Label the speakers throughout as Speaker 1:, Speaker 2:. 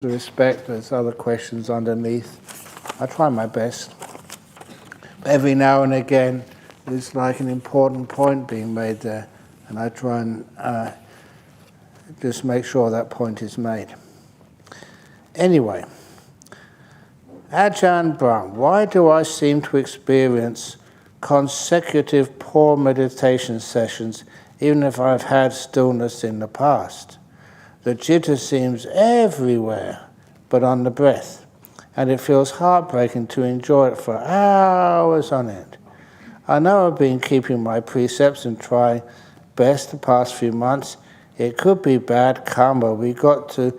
Speaker 1: respect, there's other questions underneath. I try my best. Every now and again, there's like an important point being made there, and I try and just make sure that point is made. Anyway, Ajahn Brahm, why do I seem to experience consecutive poor meditation sessions even if I've had stillness in the past? The jitta seems everywhere but on the breath, and it feels heartbreaking to enjoy it for hours on end. I know I've been keeping my precepts and trying best the past few months. It could be bad karma. We've got to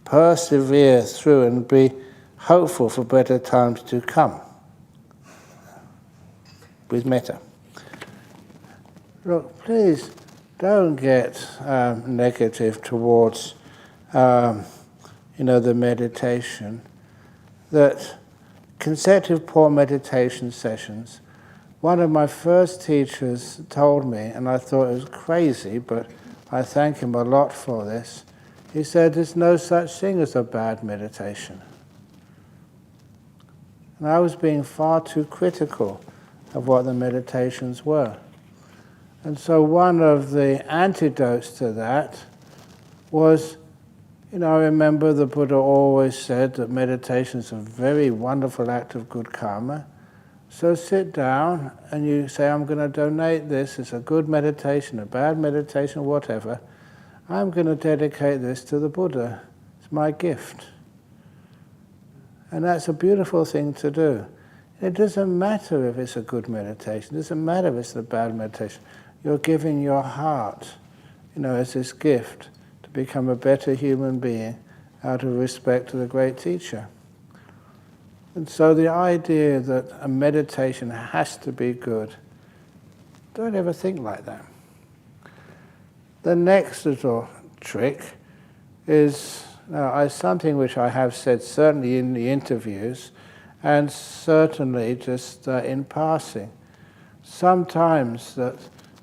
Speaker 1: persevere through and be hopeful for better times to come. With metta. Look, please don't get negative towards the meditation. That consecutive poor meditation sessions, one of my first teachers told me, and I thought it was crazy, but I thank him a lot for this. He said there's no such thing as a bad meditation. And I was being far too critical of what the meditations were. And so one of the antidotes to that was, I remember the Buddha always said that meditation is a very wonderful act of good karma. So sit down and you say, I'm going to donate this. It's a good meditation, a bad meditation, whatever. I'm going to dedicate this to the Buddha. It's my gift. And that's a beautiful thing to do. It doesn't matter if it's a good meditation. It doesn't matter if it's a bad meditation. You're giving your heart, as this gift to become a better human being out of respect to the great teacher. And so the idea that a meditation has to be good, don't ever think like that. The next little trick is something which I have said certainly in the interviews and certainly just in passing. Sometimes that,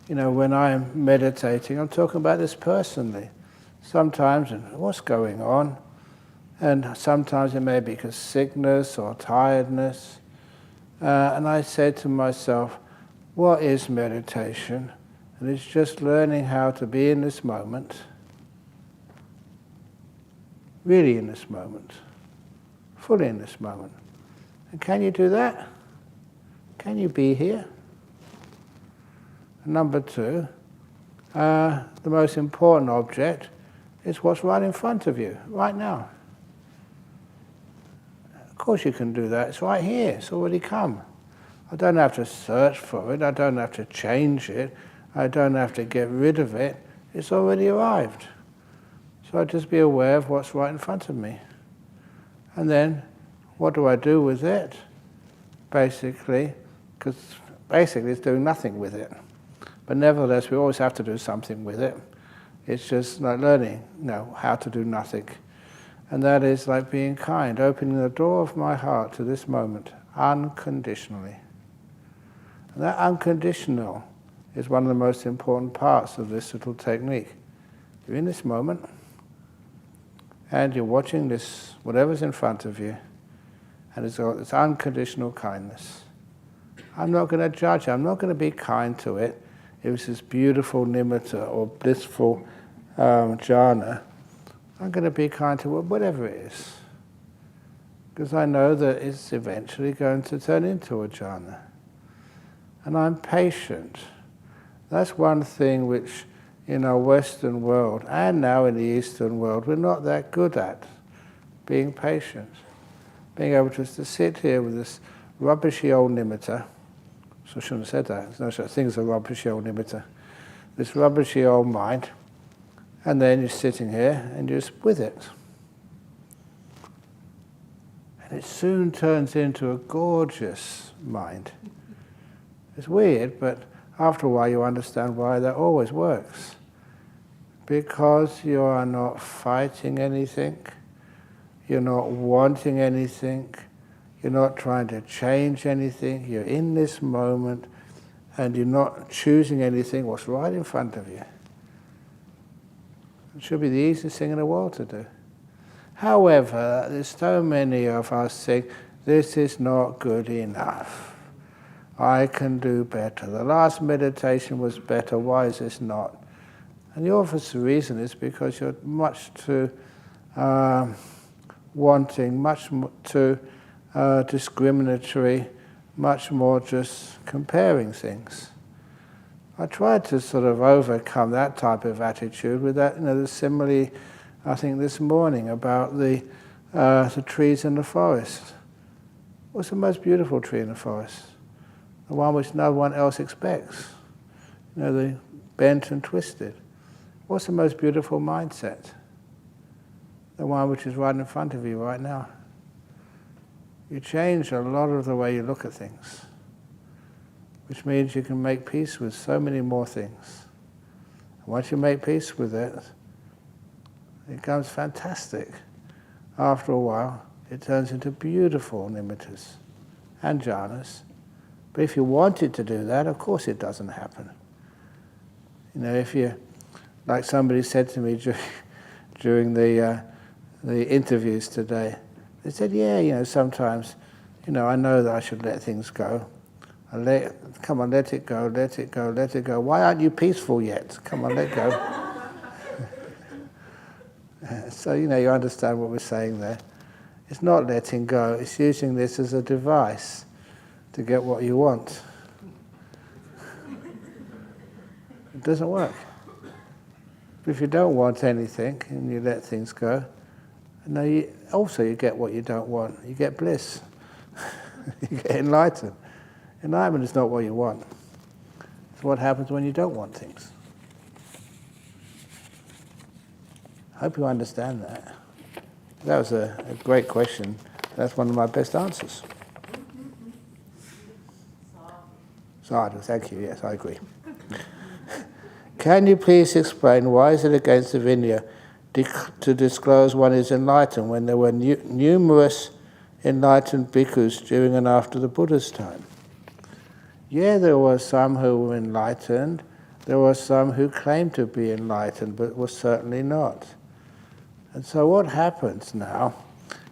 Speaker 1: when I'm meditating, I'm talking about this personally. Sometimes, what's going on? And sometimes it may be because sickness or tiredness. And I say to myself, what is meditation? And it's just learning how to be in this moment, really in this moment, fully in this moment. And can you do that? Can you be here? Number two, the most important object is what's right in front of you, right now. Of course you can do that. It's right here. It's already come. I don't have to search for it. I don't have to change it. I don't have to get rid of it. It's already arrived. So I just be aware of what's right in front of me. And then, what do I do with it? Basically, because it's doing nothing with it. But nevertheless, we always have to do something with it. It's just like learning, how to do nothing. And that is like being kind, opening the door of my heart to this moment, unconditionally. And that unconditional is one of the most important parts of this little technique. You're in this moment, and you're watching this, whatever's in front of you, and it's got this unconditional kindness. I'm not going to judge, I'm not going to be kind to it. It was this beautiful nimitta or blissful jhana. I'm going to be kind to it, whatever it is. Because I know that it's eventually going to turn into a jhana. And I'm patient. That's one thing which in our Western world, and now in the Eastern world, we're not that good at, being patient. Being able just to sit here with this rubbishy old nimitta. So I shouldn't have said that. There's no such thing as a rubbishy old nimitta. This rubbishy old mind, and then you're sitting here and you're just with it. And it soon turns into a gorgeous mind. It's weird, but after a while you understand why that always works. Because you are not fighting anything, you're not wanting anything, you're not trying to change anything, you're in this moment and you're not choosing anything, what's right in front of you. It should be the easiest thing in the world to do. However, there's so many of us think, this is not good enough. I can do better. The last meditation was better, why is this not? And the obvious reason is because you're much too wanting, much too discriminatory, much more just comparing things. I tried to sort of overcome that type of attitude with that, the simile, I think this morning, about the trees in the forest. What's the most beautiful tree in the forest? The one which no one else expects. The bent and twisted. What's the most beautiful mindset? The one which is right in front of you right now. You change a lot of the way you look at things, which means you can make peace with so many more things. And once you make peace with it, it becomes fantastic. After a while, it turns into beautiful nimittas and jhanas. But if you wanted to do that, of course it doesn't happen. If you, like somebody said to me during the interviews today, they said, sometimes, I know that I should let things go. Come on, let it go, let it go, let it go. Why aren't you peaceful yet? Come on, let go. So, you understand what we're saying there. It's not letting go, it's using this as a device to get what you want. It doesn't work. But if you don't want anything and you let things go, you get what you don't want. You get bliss. You get enlightened. Enlightenment is not what you want. It's what happens when you don't want things. I hope you understand that. That was a great question. That's one of my best answers. Sadhu, thank you. Yes, I agree. Can you please explain why is it against the Vinaya to disclose one is enlightened when there were numerous enlightened bhikkhus during and after the Buddha's time? Yeah, there were some who were enlightened. There were some who claimed to be enlightened, but were certainly not. And so what happens now,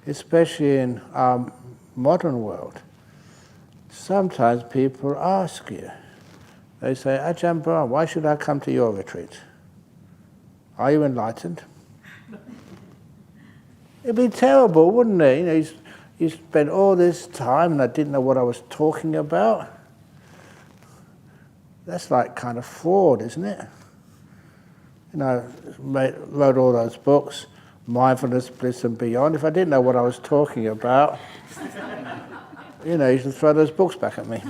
Speaker 1: especially in our modern world, sometimes people ask you, they say, Ajahn Brahm, why should I come to your retreat? Are you enlightened? It'd be terrible, wouldn't it? You spent all this time and I didn't know what I was talking about. That's like kind of fraud, isn't it? Wrote all those books, Mindfulness, Bliss and Beyond. If I didn't know what I was talking about, you should throw those books back at me.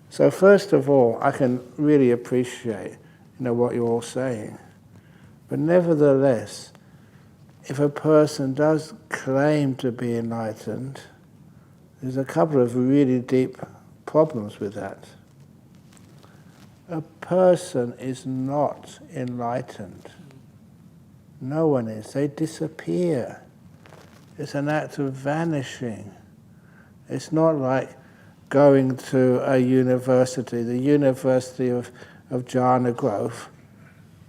Speaker 1: So first of all, I can really appreciate, what you're all saying. But nevertheless, if a person does claim to be enlightened, there's a couple of really deep problems with that. A person is not enlightened. No one is. They disappear. It's an act of vanishing. It's not like going to a university, the University of Jhana Grove,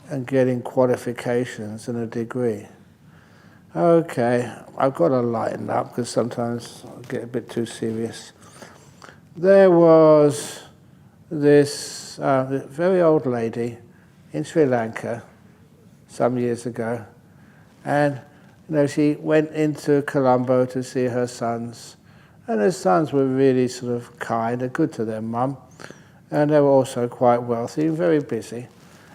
Speaker 1: and getting qualifications and a degree. Okay, I've got to lighten up because sometimes I get a bit too serious. There was this very old lady in Sri Lanka some years ago, and she went into Colombo to see her sons, and her sons were really sort of kind and good to their mum, and they were also quite wealthy and very busy.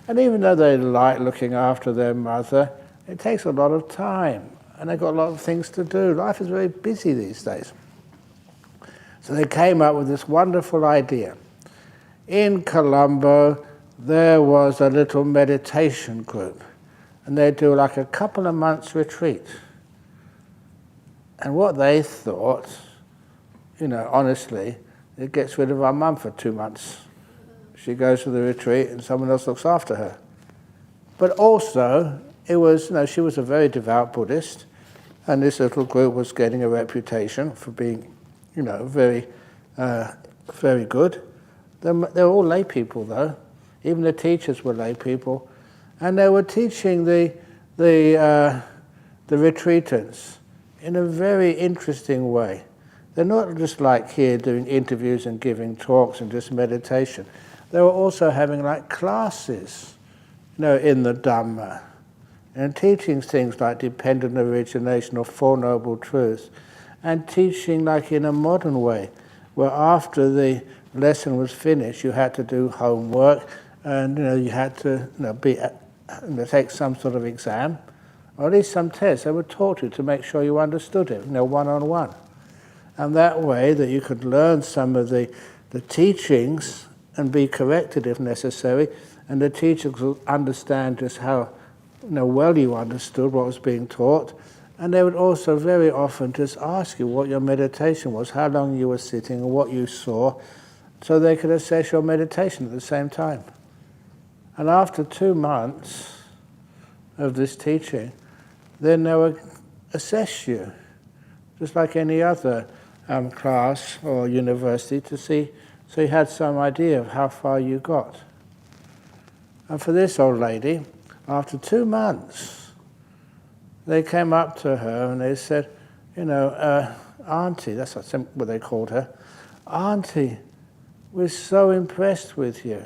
Speaker 1: And even though they like looking after their mother, it takes a lot of time, and they've got a lot of things to do. Life is very busy these days. So they came up with this wonderful idea. In Colombo, there was a little meditation group, and they'd do like a couple of months retreat. And what they thought, honestly, it gets rid of our mum for 2 months. She goes to the retreat and someone else looks after her. But also, it was, she was a very devout Buddhist, and this little group was getting a reputation for being, very, very good. They were all lay people, though. Even the teachers were lay people. And they were teaching the the retreatants in a very interesting way. They're not just like here doing interviews and giving talks and just meditation. They were also having like classes, in the Dhamma, and teaching things like dependent origination or Four Noble Truths, and teaching like in a modern way, where after the lesson was finished, you had to do homework, and you had to take some sort of exam, or at least some test. They would talk to you to make sure you understood it, one-on-one. And that way that you could learn some of the teachings and be corrected if necessary, and the teachers would understand just how well you understood what was being taught. And they would also very often just ask you what your meditation was, how long you were sitting, and what you saw, so they could assess your meditation at the same time. And after 2 months of this teaching, then they would assess you, just like any other class or university, to see, so you had some idea of how far you got. And for this old lady, after 2 months, they came up to her and they said, Auntie, that's what they called her, Auntie, we're so impressed with you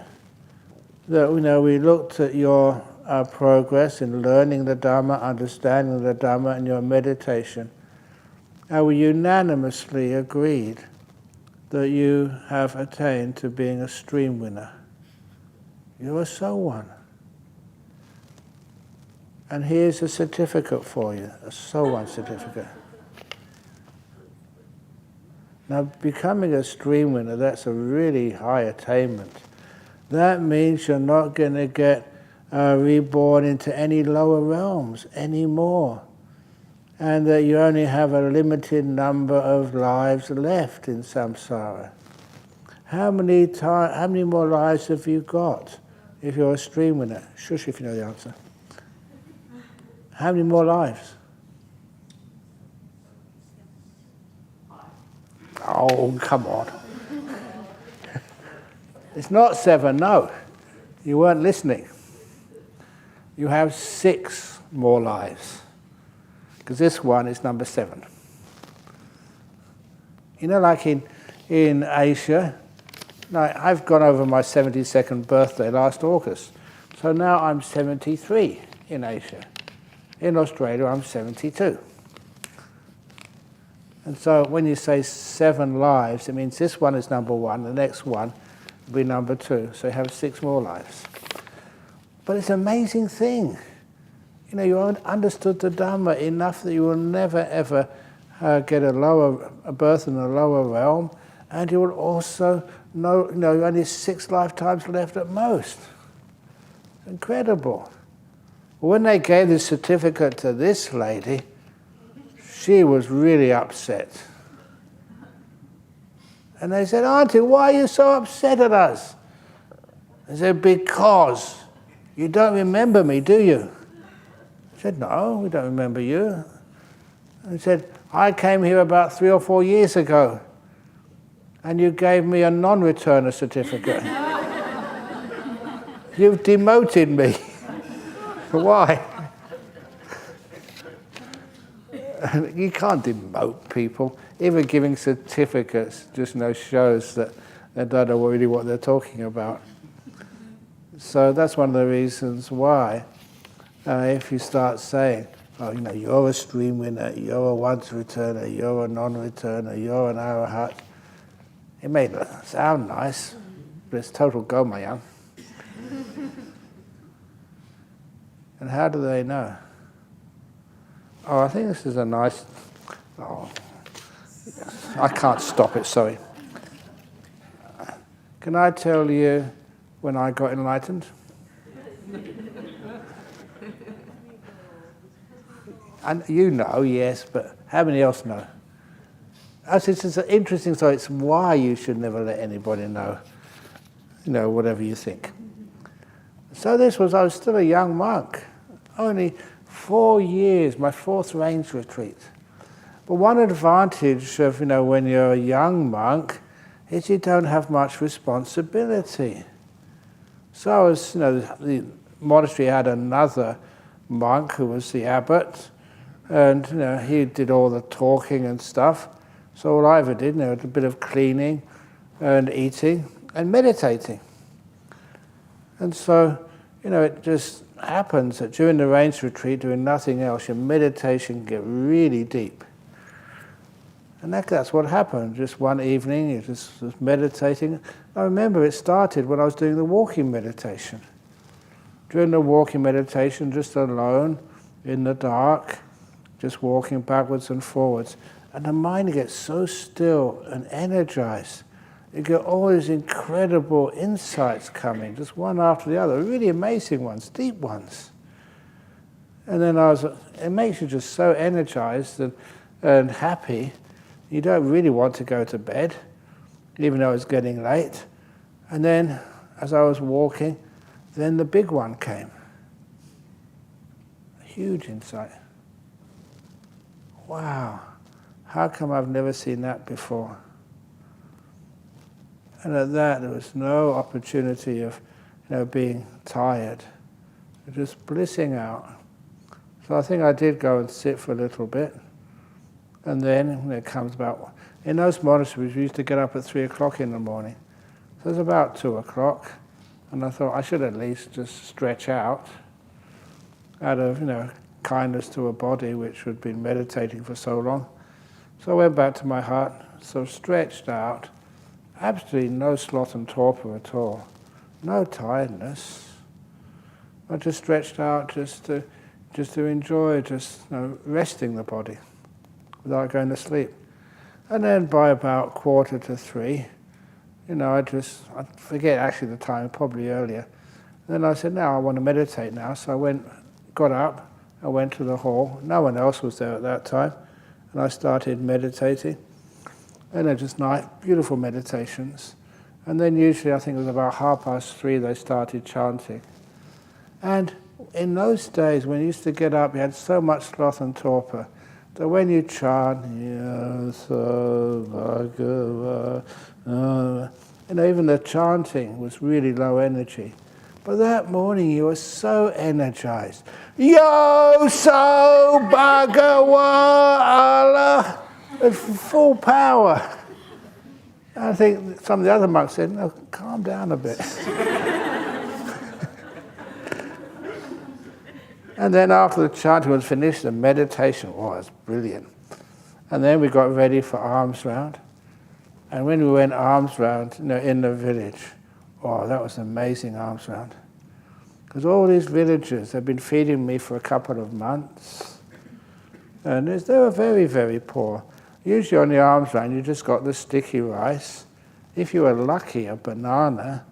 Speaker 1: that we looked at your progress in learning the Dhamma, understanding the Dhamma, and your meditation, and we unanimously agreed that you have attained to being a stream winner. You're a So One. And here's a certificate for you, a So One certificate. Now, becoming a stream winner, that's a really high attainment. That means you're not going to get reborn into any lower realms anymore, and that you only have a limited number of lives left in samsara. How many more lives have you got if you're a stream winner? Shush if you know the answer. How many more lives? Oh, come on. It's not 7, no. You weren't listening. You have 6 more lives, because this one is number 7. Like in Asia, I've gone over my 72nd birthday last August, so now I'm 73 in Asia. In Australia, I'm 72. And so when you say 7 lives, it means this one is number 1, the next one will be number 2, so you have 6 more lives. But it's an amazing thing. You understood the Dhamma enough that you will never ever get a birth in a lower realm, and you will also know, only 6 lifetimes left at most. Incredible. When they gave this certificate to this lady, she was really upset. And they said, Auntie, why are you so upset at us? They said, because you don't remember me, do you? I said, no, we don't remember you. And he said, I came here about 3 or 4 years ago, and you gave me a non-returner certificate. You've demoted me. Why? You can't demote people. Even giving certificates just shows that they don't know really what they're talking about. So that's one of the reasons why, if you start saying, you're a stream winner, you're a once returner, you're a non-returner, you're an arahat, it may sound nice, but it's total gomayang. And how do they know? Oh, I think this is a nice... Oh, I can't stop it, sorry. Can I tell you when I got enlightened? And you know, yes, but how many else know? This is an interesting story. It's why you should never let anybody know, whatever you think. So I was still a young monk, only 4 years, my 4th range retreat. But one advantage of, when you're a young monk is you don't have much responsibility. So I was, the monastery had another monk who was the abbot, and he did all the talking and stuff. So all I ever did, a bit of cleaning and eating and meditating. And so, it just happens that during the rains retreat, doing nothing else, your meditation can get really deep. And that's what happened. Just one evening, you just was meditating. I remember it started when I was doing the walking meditation. During the walking meditation, just alone, in the dark, just walking backwards and forwards. And the mind gets so still and energized. You get all these incredible insights coming, just one after the other, really amazing ones, deep ones. And then it makes you just so energized and happy. You don't really want to go to bed, even though it's getting late. And then, as I was walking, then the big one came. A huge insight. Wow, how come I've never seen that before? And at that, there was no opportunity of, being tired, just blissing out. So I think I did go and sit for a little bit. And then it comes about, in those monasteries, we used to get up at 3 o'clock in the morning. So it was about 2 o'clock. And I thought I should at least just stretch out of, kindness to a body which had been meditating for so long. So I went back to my hut, so stretched out, absolutely no sloth and torpor at all, no tiredness. I just stretched out just to enjoy resting the body without going to sleep. And then by about 2:45, I forget actually the time, probably earlier. And then I said, now I want to meditate now. So I got up, I went to the hall. No one else was there at that time. And I started meditating. And they're just nice, beautiful meditations. And then usually, I think it was about 3:30, they started chanting. And in those days, when you used to get up, you had so much sloth and torpor that when you chant, even the chanting was really low energy. But that morning, you were so energized. Yo so Bhagawa Allah, at full power. I think some of the other monks said, no, calm down a bit. And then after the chanting was finished, the meditation was brilliant. And then we got ready for alms round. And when we went alms round, in the village, that was an amazing alms round. Because all these villagers had been feeding me for a couple of months. And they were very, very poor. Usually on the alms round, you just got the sticky rice. If you were lucky, a banana.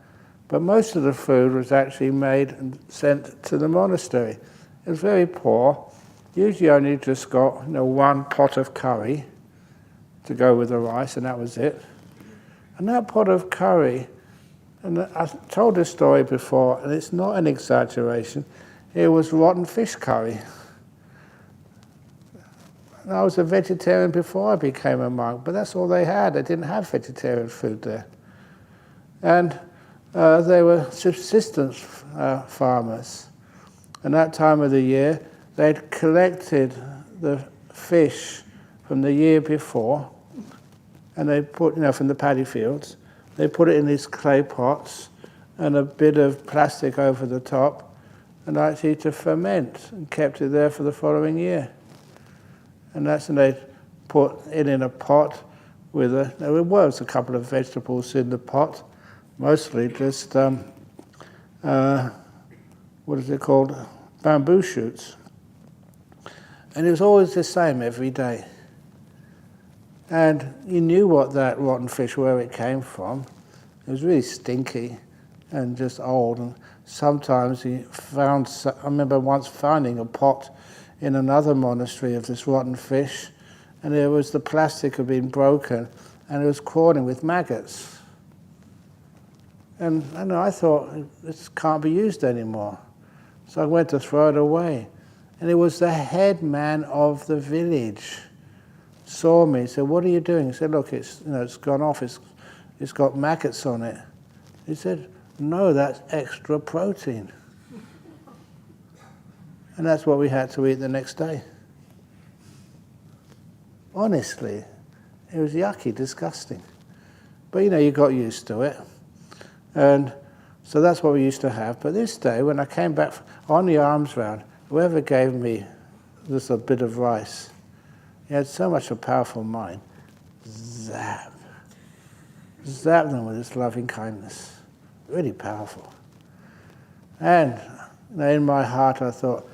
Speaker 1: But most of the food was actually made and sent to the monastery. It was very poor. Usually only just got one pot of curry to go with the rice, and that was it. And that pot of curry, and I've told this story before, and it's not an exaggeration, it was rotten fish curry. And I was a vegetarian before I became a monk, but that's all they had. They didn't have vegetarian food there. And they were subsistence farmers. And that time of the year, they'd collected the fish from the year before, and they put, from the paddy fields, they put it in these clay pots and a bit of plastic over the top, and actually to ferment, and kept it there for the following year. And that's when they'd put it in a pot with there was a couple of vegetables in the pot, mostly just, what is it called? Bamboo shoots. And it was always the same every day. And you knew what that rotten fish, where it came from. It was really stinky and just old. And sometimes you found, I remember once finding a pot in another monastery of this rotten fish, and the plastic had been broken, and it was crawling with maggots. And I thought, this can't be used anymore. So I went to throw it away. And it was the head man of the village saw me, said, what are you doing? He said, look, it's gone off, it's got maggots on it. He said, no, that's extra protein. And that's what we had to eat the next day. Honestly, it was yucky, disgusting. But you got used to it. And so that's what we used to have. But this day, when I came back on the alms round, whoever gave me this a bit of rice, he had so much a powerful mind. Zap them with his loving kindness. Really powerful. And in my heart I thought,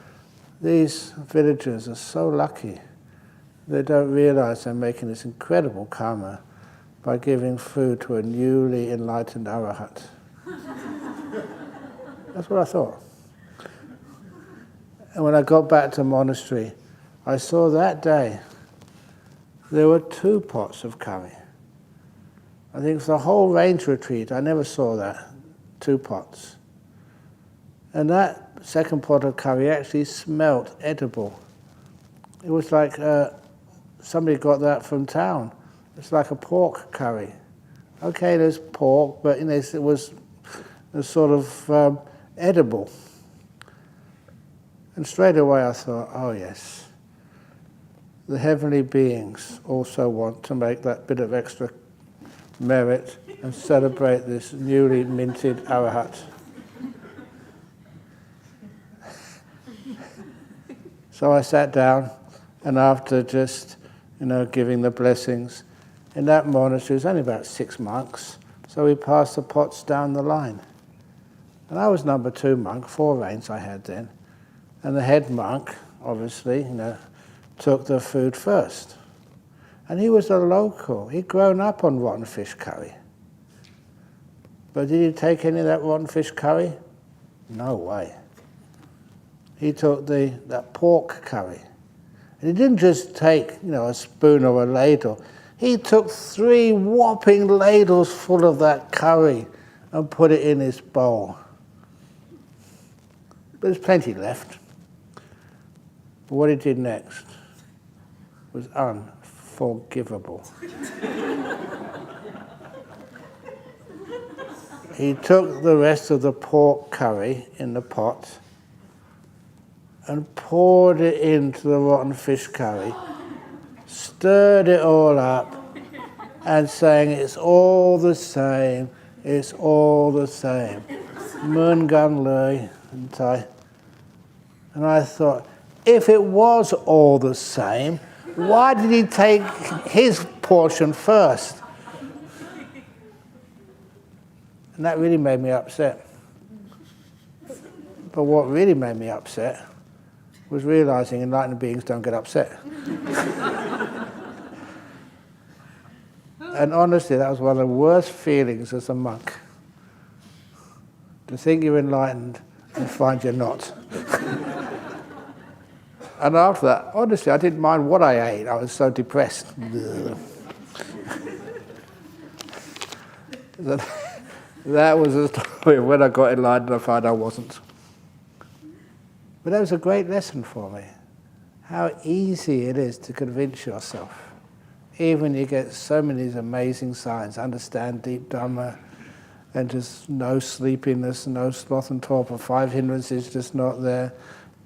Speaker 1: these villagers are so lucky. They don't realize they're making this incredible karma by giving food to a newly enlightened arahat. That's what I thought. And when I got back to the monastery, I saw that day there were 2 pots of curry. I think for the whole range retreat, I never saw that, 2 pots. And that second pot of curry actually smelt edible. It was like somebody got that from town. It's like a pork curry. Okay, there's pork, but it was sort of edible. And straight away I thought, oh yes, the heavenly beings also want to make that bit of extra merit and celebrate this newly minted arahat. So I sat down, and after just, giving the blessings, in that monastery, it was only about 6 monks, so we passed the pots down the line. And I was number 2 monk, 4 reigns I had then. And the head monk, obviously, took the food first. And he was a local. He'd grown up on rotten fish curry. But did he take any of that rotten fish curry? No way. He took that pork curry. And he didn't just take, a spoon or a ladle. He took 3 whopping ladles full of that curry and put it in his bowl. But there's plenty left. But what he did next was unforgivable. He took the rest of the pork curry in the pot and poured it into the rotten fish curry, stirred it all up, and saying, it's all the same, it's all the same. Mun gan lui, and I thought, if it was all the same, why did he take his portion first? And that really made me upset. But what really made me upset was realizing enlightened beings don't get upset. And honestly, that was one of the worst feelings as a monk. To think you're enlightened and find you're not. And after that, honestly, I didn't mind what I ate. I was so depressed. That was the story of when I got enlightened, I found I wasn't. But that was a great lesson for me. How easy it is to convince yourself. Even you get so many amazing signs, understand deep Dhamma, and just no sleepiness, no sloth and torpor, 5 hindrances just not there,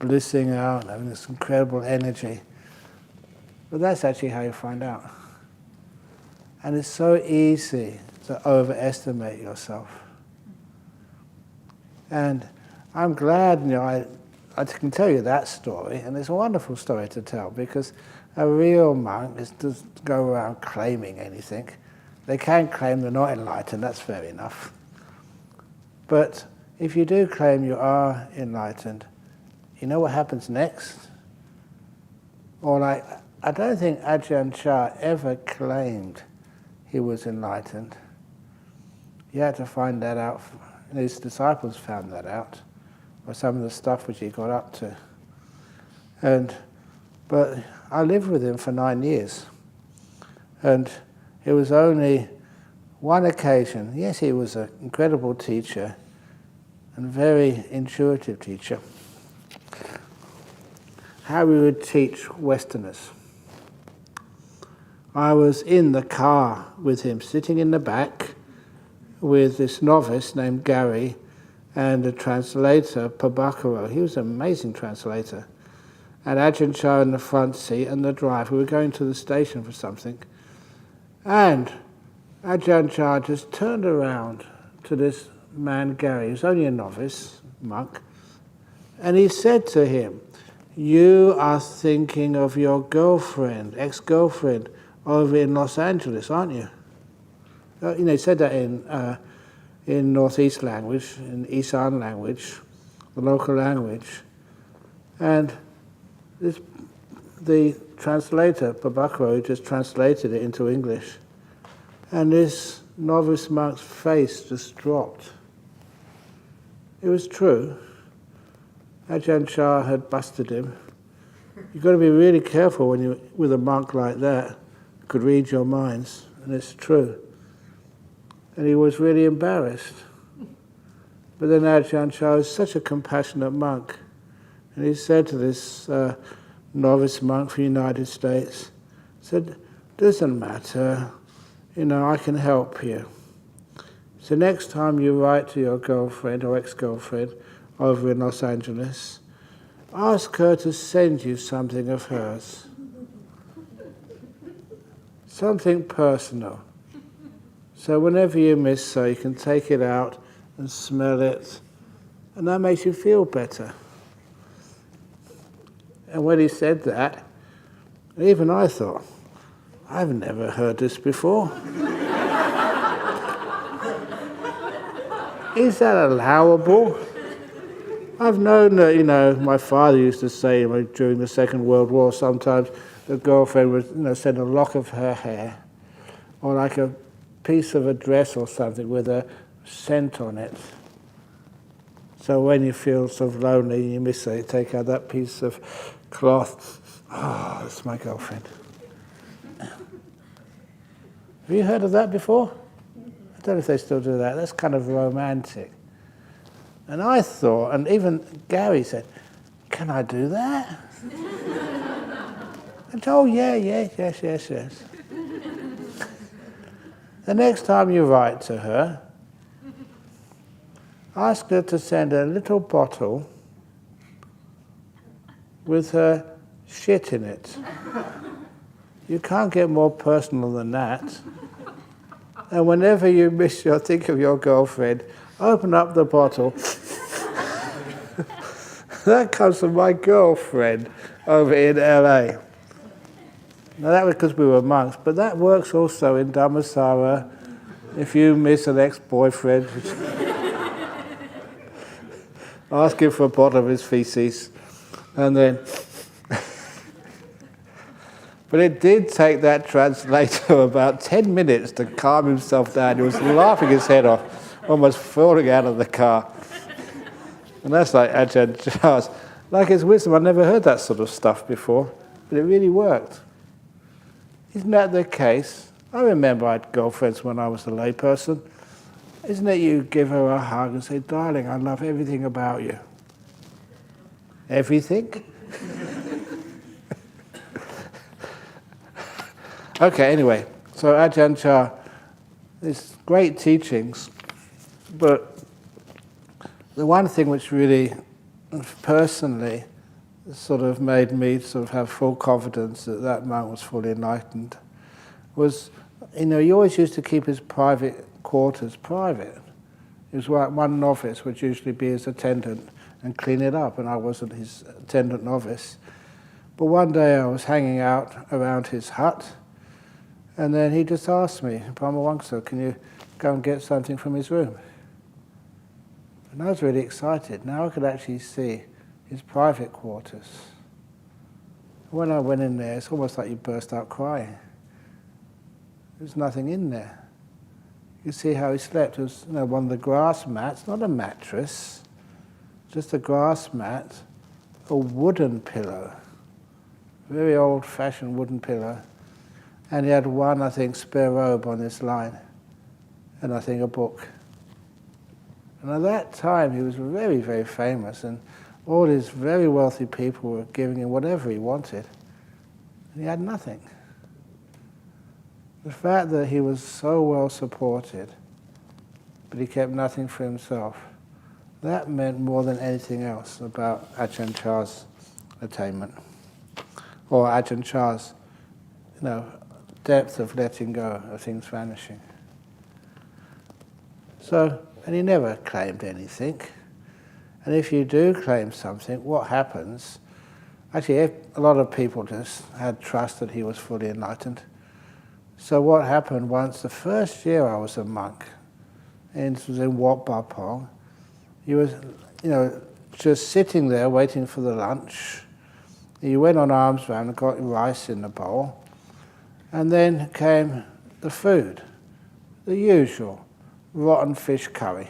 Speaker 1: blissing out, having this incredible energy. But that's actually how you find out. And it's so easy to overestimate yourself. And I'm glad, I can tell you that story, and it's a wonderful story to tell, because a real monk doesn't go around claiming anything. They can claim they're not enlightened, that's fair enough. But if you do claim you are enlightened, you know what happens next? Or I don't think Ajahn Chah ever claimed he was enlightened. He had to find that out, and his disciples found that out by some of the stuff which he got up to. But I lived with him for 9 years, and it was only one occasion. Yes, he was an incredible teacher and very intuitive teacher. How we would teach Westerners. I was in the car with him, sitting in the back with this novice named Gary, and the translator, Pabakaro, he was an amazing translator, and Ajahn Chah in the front seat and the driver. We were going to the station for something, and Ajahn Chah just turned around to this man, Gary, who's only a novice monk, and he said to him, "You are thinking of your girlfriend, ex-girlfriend, over in Los Angeles, aren't you?" He said that in Northeast language, in Isan language, the local language. And the translator, Babakaro, just translated it into English. And this novice monk's face just dropped. It was true. Ajahn Chah had busted him. You've got to be really careful when you're with a monk like that, who could read your minds, and it's true. And he was really embarrassed. But then Ajahn Chah was such a compassionate monk, and he said to this novice monk from the United States, said, "Doesn't matter, I can help you. So next time you write to your girlfriend or ex-girlfriend over in Los Angeles, ask her to send you something of hers. Something personal. So whenever you miss her, you can take it out and smell it, and that makes you feel better." And when he said that, even I thought, I've never heard this before. Is that allowable? I've known that, my father used to say during the Second World War, sometimes the girlfriend would send a lock of her hair, or like a piece of a dress or something with a scent on it. So when you feel sort of lonely and you miss her, you take out that piece of cloth. Oh, that's my girlfriend. Have you heard of that before? I don't know if they still do that. That's kind of romantic. And I thought, and even Gary said, "Can I do that?" And oh yeah, yes. The next time you write to her, ask her to send a little bottle with her shit in it. You can't get more personal than that. And whenever you think of your girlfriend, open up the bottle. That comes from my girlfriend over in LA. Now that was because we were monks, but that works also in Dhammasara. If you miss an ex-boyfriend, ask him for a bottle of his feces, and then... But it did take that translator about 10 minutes to calm himself down. He was laughing his head off, almost falling out of the car. And that's like Ajahn Chah's. Like his wisdom, I'd never heard that sort of stuff before, but it really worked. Isn't that the case? I remember I had girlfriends when I was a layperson. Isn't it you give her a hug and say, "Darling, I love everything about you." Everything? Okay, anyway, so Ajahn Chah, these great teachings, but the one thing which really, personally, sort of made me sort of have full confidence that that monk was fully enlightened was, he always used to keep his private quarters private. It was like one novice would usually be his attendant and clean it up, and I wasn't his attendant novice. But one day I was hanging out around his hut, and then he just asked me, "Paramahansa, can you go and get something from his room?" And I was really excited. Now I could actually see his private quarters. When I went in there, it's almost like you burst out crying. There's nothing in there. You see how he slept. It was one of the grass mats, not a mattress, just a grass mat, a wooden pillow, very old-fashioned wooden pillow. And he had one, I think, spare robe on this line, and I think a book. And at that time, he was very, very famous, and all these very wealthy people were giving him whatever he wanted, and he had nothing. The fact that he was so well supported, but he kept nothing for himself, That meant more than anything else about Ajahn Chah's attainment, or Ajahn Chah's, depth of letting go of things vanishing. So, and he never claimed anything. And if you do claim something, what happens? Actually, a lot of people just had trust that he was fully enlightened. So what happened once, the first year I was a monk, and it was in Wat Pah Pong, he was, just sitting there waiting for the lunch. He went on alms round and got rice in the bowl, and then came the food, the usual, rotten fish curry,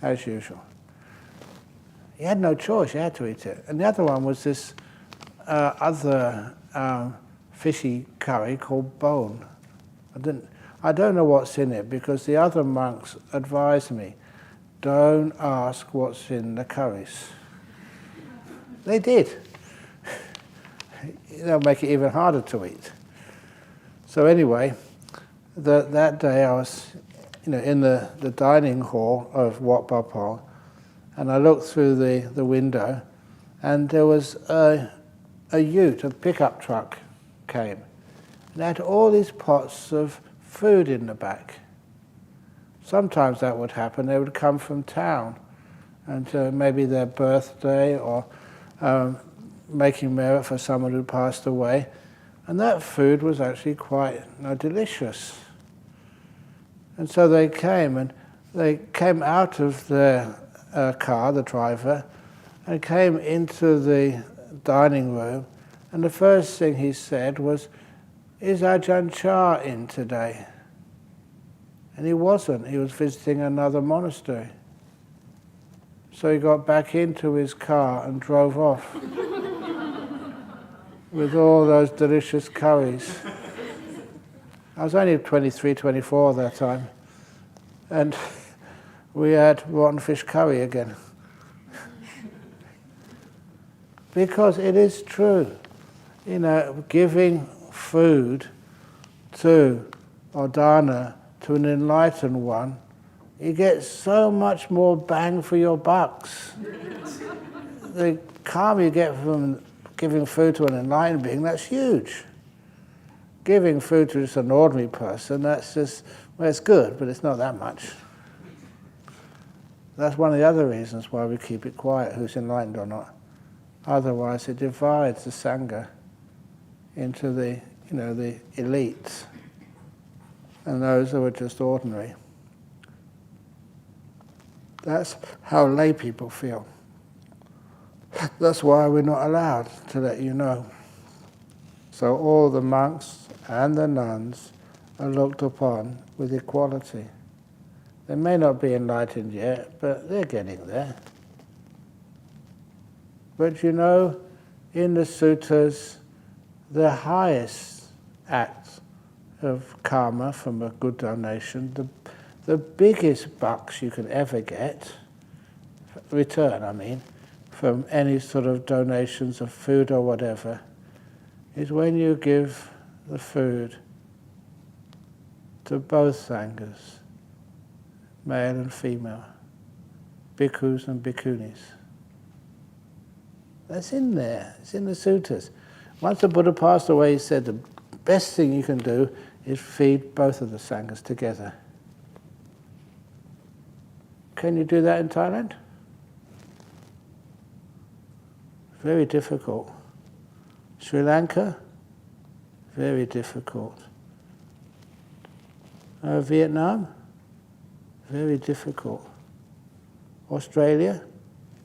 Speaker 1: as usual. He had no choice, he had to eat it. And the other one was this other fishy curry called bone. I don't know what's in it, because the other monks advised me, don't ask what's in the curries. They did. They'll make it even harder to eat. So anyway, that day I was in the dining hall of Wat Pah Pong, and I looked through the window, and there was a ute, a pickup truck came, and had all these pots of food in the back. Sometimes that would happen, they would come from town, and maybe their birthday, or making merit for someone who passed away, and that food was actually quite delicious. And so they came out of their car, the driver, and came into the dining room, and the first thing he said was, "Is Ajahn Chah in today?" And he wasn't, he was visiting another monastery. So he got back into his car and drove off with all those delicious curries. I was only 23, 24 at that time, and we had rotten fish curry again. Because it is true, giving food to, or dana, to an enlightened one, you get so much more bang for your bucks. The karma you get from giving food to an enlightened being, that's huge. Giving food to just an ordinary person, that's just, well, it's good, but it's not that much. That's one of the other reasons why we keep it quiet, who's enlightened or not. Otherwise it divides the Sangha into the elites and those who are just ordinary. That's how lay people feel. That's why we're not allowed to let you know. So all the monks and the nuns are looked upon with equality. They may not be enlightened yet, but they're getting there. But in the suttas, the highest act of karma from a good donation, the biggest bucks you can ever get, return from any sort of donations of food or whatever, is when you give the food to both sanghas, male and female, bhikkhus and bhikkhunis. That's in there, it's in the suttas. Once the Buddha passed away, he said the best thing you can do is feed both of the sanghas together. Can you do that in Thailand? Very difficult. Sri Lanka? Very difficult. Vietnam? Very difficult. Australia?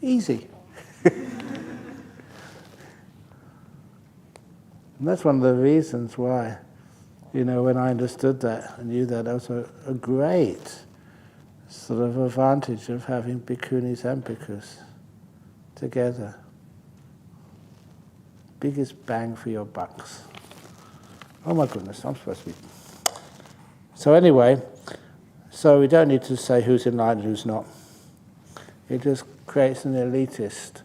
Speaker 1: Easy. And that's one of the reasons why, when I understood that, I knew that was a great sort of advantage of having bhikkhunis and bhikkhus together. Biggest bang for your bucks. Oh my goodness, I'm supposed to be... So anyway, we don't need to say who's enlightened, who's not. It just creates an elitist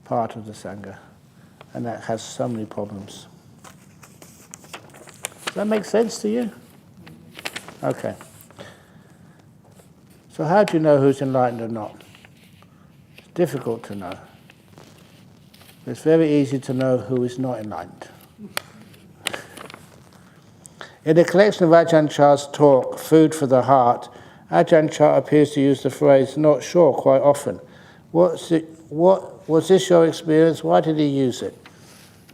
Speaker 1: part of the Sangha. And that has so many problems. Does that make sense to you? Okay. So how do you know who's enlightened or not? difficult to know. It's very easy to know who is not enlightened. In the collection of Ajahn Chah's talk, Food for the Heart, Ajahn Chah appears to use the phrase "not sure" quite often. What was this your experience? Why did he use it?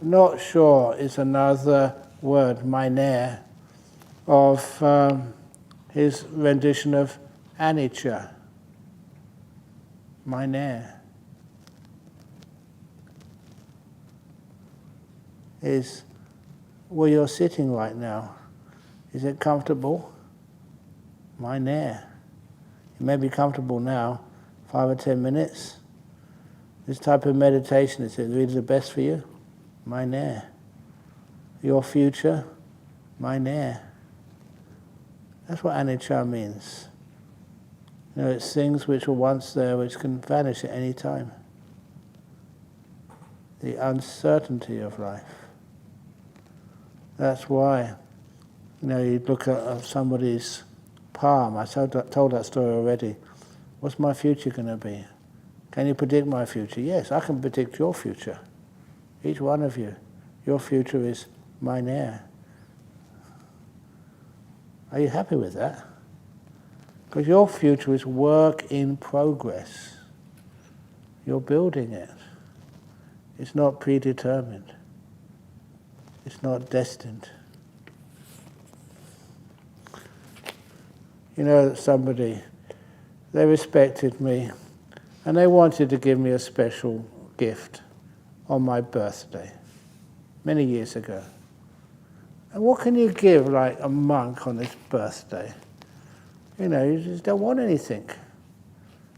Speaker 1: Not sure is another word, mainer, of his rendition of anicca. Mainer is where you're sitting right now. Is it comfortable? Mainer. It may be comfortable now, 5 or 10 minutes. This type of meditation, is it really the best for you? Mainer. Your future? Mainer. That's what anicca means. You know, it's things which were once there which can vanish at any time. The uncertainty of life. That's why, you know, you look at somebody's palm. I told that story already. What's my future going to be? Can you predict my future? Yes, I can predict your future. Each one of you. Your future is mainer. Are you happy with that? Because your future is work in progress. You're building it. It's not predetermined. It's not destined. You know, somebody, they respected me and they wanted to give me a special gift on my birthday many years ago. And what can you give like a monk on his birthday? You know, you just don't want anything.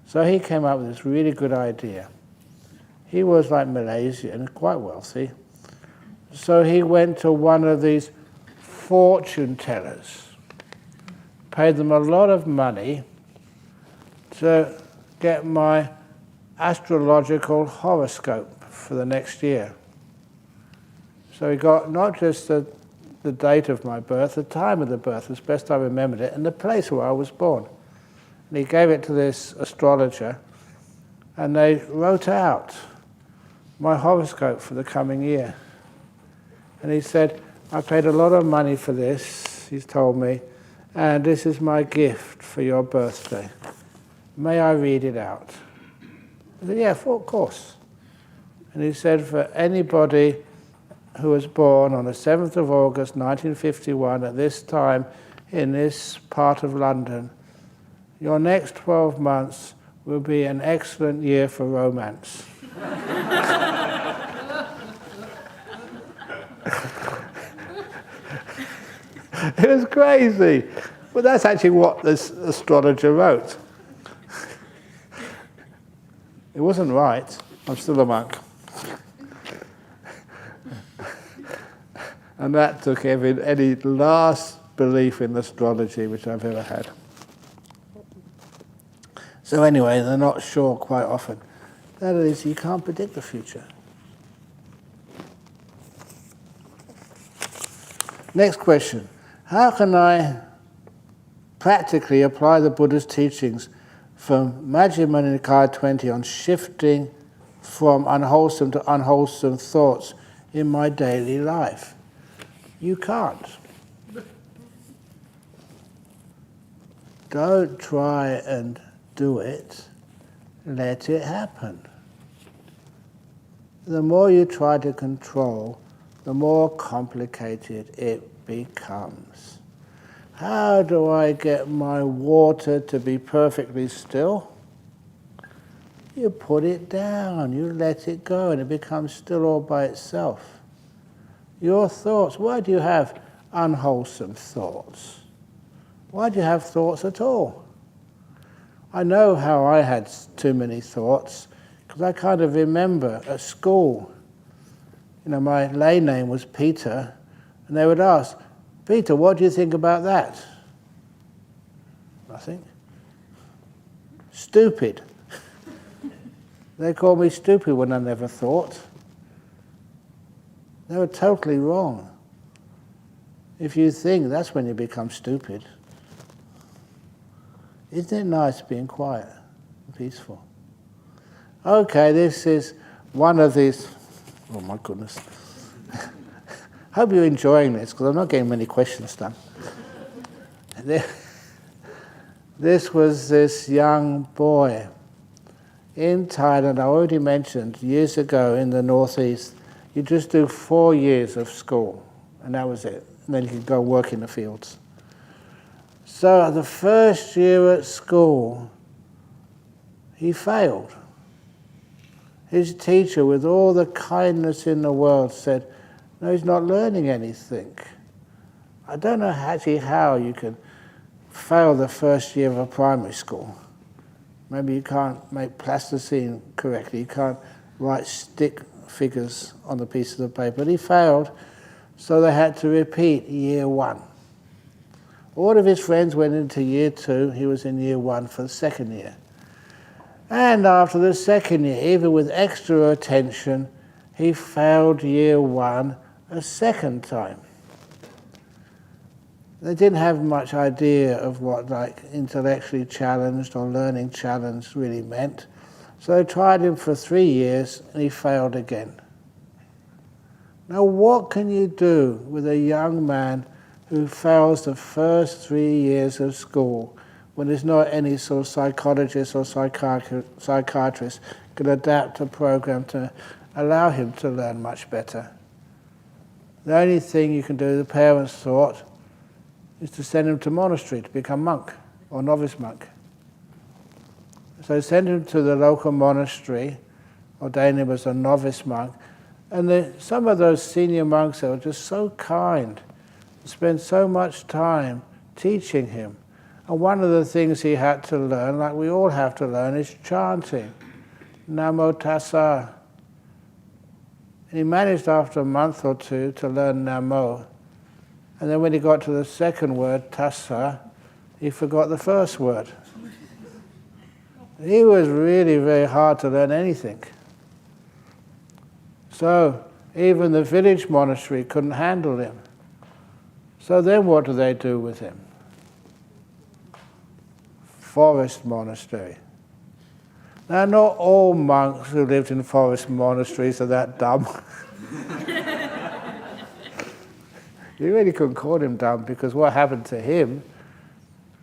Speaker 1: So he came up with this really good idea. He was like Malaysian, quite wealthy. So he went to one of these fortune tellers, paid them a lot of money to get my astrological horoscope for the next year. So he got not just the date of my birth, the time of the birth, as best I remembered it, and the place where I was born. And he gave it to this astrologer, and they wrote out my horoscope for the coming year. And he said, I paid a lot of money for this, he's told me, and this is my gift for your birthday. May I read it out? I said, yeah, of course. And he said, for anybody who was born on the 7th of August 1951 at this time in this part of London, your next 12 months will be an excellent year for romance. It was crazy. But that's actually what this astrologer wrote. It wasn't right. I'm still a monk. And that took any last belief in astrology which I've ever had. So anyway, they're not sure quite often. That is, you can't predict the future. Next question. How can I practically apply the Buddha's teachings from Majjhima Nikaya 20 on shifting from unwholesome to unwholesome thoughts in my daily life? You can't. Don't try and do it. Let it happen. The more you try to control, the more complicated it becomes. How do I get my water to be perfectly still? You put it down, you let it go, and it becomes still all by itself. Your thoughts, why do you have unwholesome thoughts? Why do you have thoughts at all? I know how I had too many thoughts, because I kind of remember at school, you know, my lay name was Peter, and they would ask, Peter, what do you think about that? Nothing. Stupid. They called me stupid when I never thought. They were totally wrong. If you think, that's when you become stupid. Isn't it nice being quiet and peaceful? okay, this is one of these, oh my goodness. Hope you're enjoying this, because I'm not getting many questions done. This was this young boy in Thailand. I already mentioned years ago in the northeast, you just do 4 years of school, and that was it. And then you could go work in the fields. So the first year at school, he failed. His teacher, with all the kindness in the world, said, no, he's not learning anything. I don't know actually how you can fail the first year of a primary school. Maybe you can't make plasticine correctly, you can't write stick figures on the pieces of paper. But he failed, so they had to repeat year 1. All of his friends went into year 2, he was in year 1 for the second year. And after the second year, even with extra attention, he failed year 1 a second time. They didn't have much idea of what like intellectually challenged or learning challenged really meant. So they tried him for 3 years and he failed again. Now what can you do with a young man who fails the first 3 years of school when there's not any sort of psychologist or psychiatrist can adapt a program to allow him to learn much better? The only thing you can do, the parents thought, is to send him to monastery to become monk or novice monk. So send him to the local monastery, ordain him as a novice monk, and some of those senior monks were just so kind, spent so much time teaching him. And one of the things he had to learn, like we all have to learn, is chanting. Namo Tassa. And he managed after a month or 2 to learn Namo. And then when he got to the second word, Tassa, he forgot the first word. He was really very hard to learn anything. So even the village monastery couldn't handle him. So then what do they do with him? Forest monastery. Now not all monks who lived in forest monasteries are that dumb. You really couldn't call him dumb, because what happened to him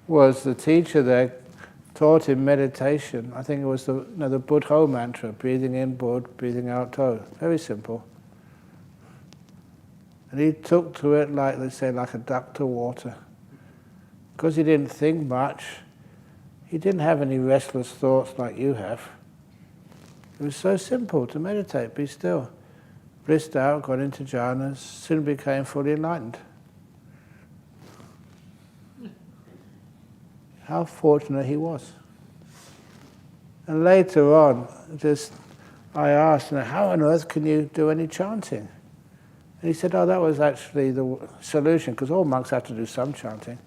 Speaker 1: was the teacher there taught him meditation. I think it was the Buddho mantra, breathing in Bud, breathing out To. Very simple. And he took to it like, they say, like a duck to water. Because he didn't think much, he didn't have any restless thoughts like you have. It was so simple to meditate, be still. Blissed out, got into jhanas, soon became fully enlightened. How fortunate he was. And later on, I asked, how on earth can you do any chanting? And he said, oh, that was actually the solution, because all monks have to do some chanting.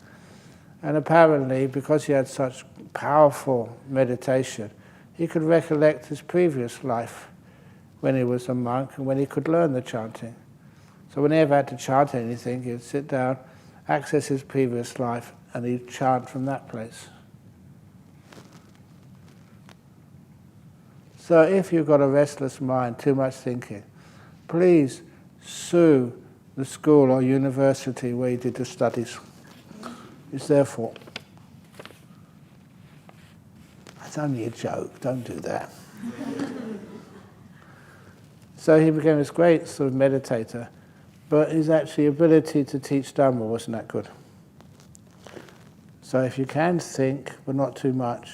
Speaker 1: And apparently, because he had such powerful meditation, he could recollect his previous life when he was a monk and when he could learn the chanting. So when he ever had to chant anything, he'd sit down, access his previous life, and he'd chant from that place. So if you've got a restless mind, too much thinking, please sue the school or university where you did the studies. It's their fault. That's only a joke, don't do that. So he became this great sort of meditator, but his actually ability to teach Dhamma wasn't that good. So if you can think, but not too much,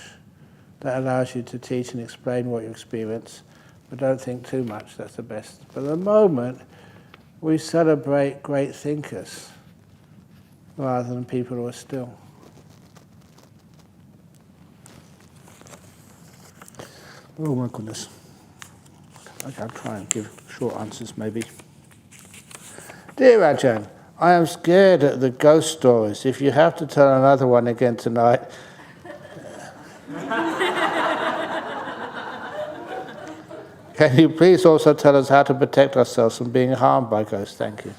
Speaker 1: that allows you to teach and explain what you experience, but don't think too much, that's the best. But at the moment, we celebrate great thinkers rather than people who are still. Oh my goodness. Okay, I'll try and give short answers maybe. Dear Ajahn, I am scared at the ghost stories. If you have to tell another one again tonight, can you please also tell us how to protect ourselves from being harmed by ghosts? Thank you.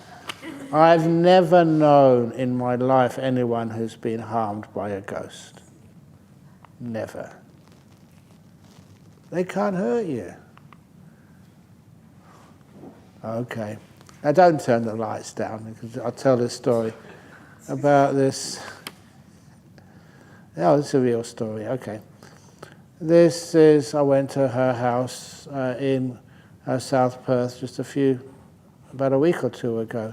Speaker 1: I've never known in my life anyone who's been harmed by a ghost. Never. They can't hurt you. Okay. Now don't turn the lights down, because I'll tell this story about this. Oh, this is a real story. Okay. This is, I went to her house in South Perth just about a week or two ago.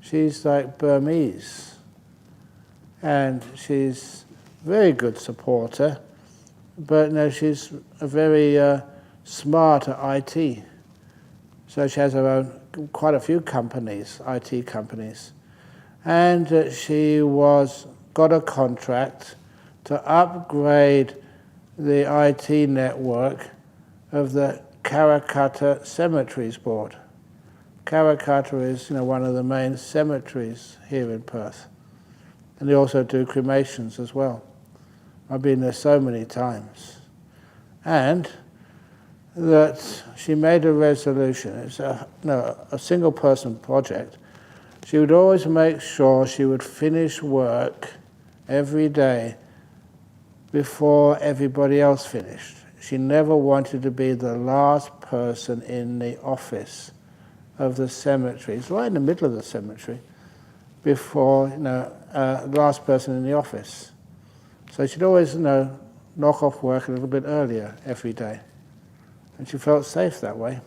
Speaker 1: She's like Burmese, and she's a very good supporter, but no, she's a very smart at IT. So she has her own, quite a few companies, IT companies. And she got a contract to upgrade the IT network of the Karrakatta Cemeteries Board. Karrakatta is, one of the main cemeteries here in Perth. And they also do cremations as well. I've been there so many times. And that she made a resolution. It's a single person project. She would always make sure she would finish work every day before everybody else finished. She never wanted to be the last person in the office of the cemetery. It's right in the middle of the cemetery before, the last person in the office. So she'd always, knock off work a little bit earlier every day. And she felt safe that way.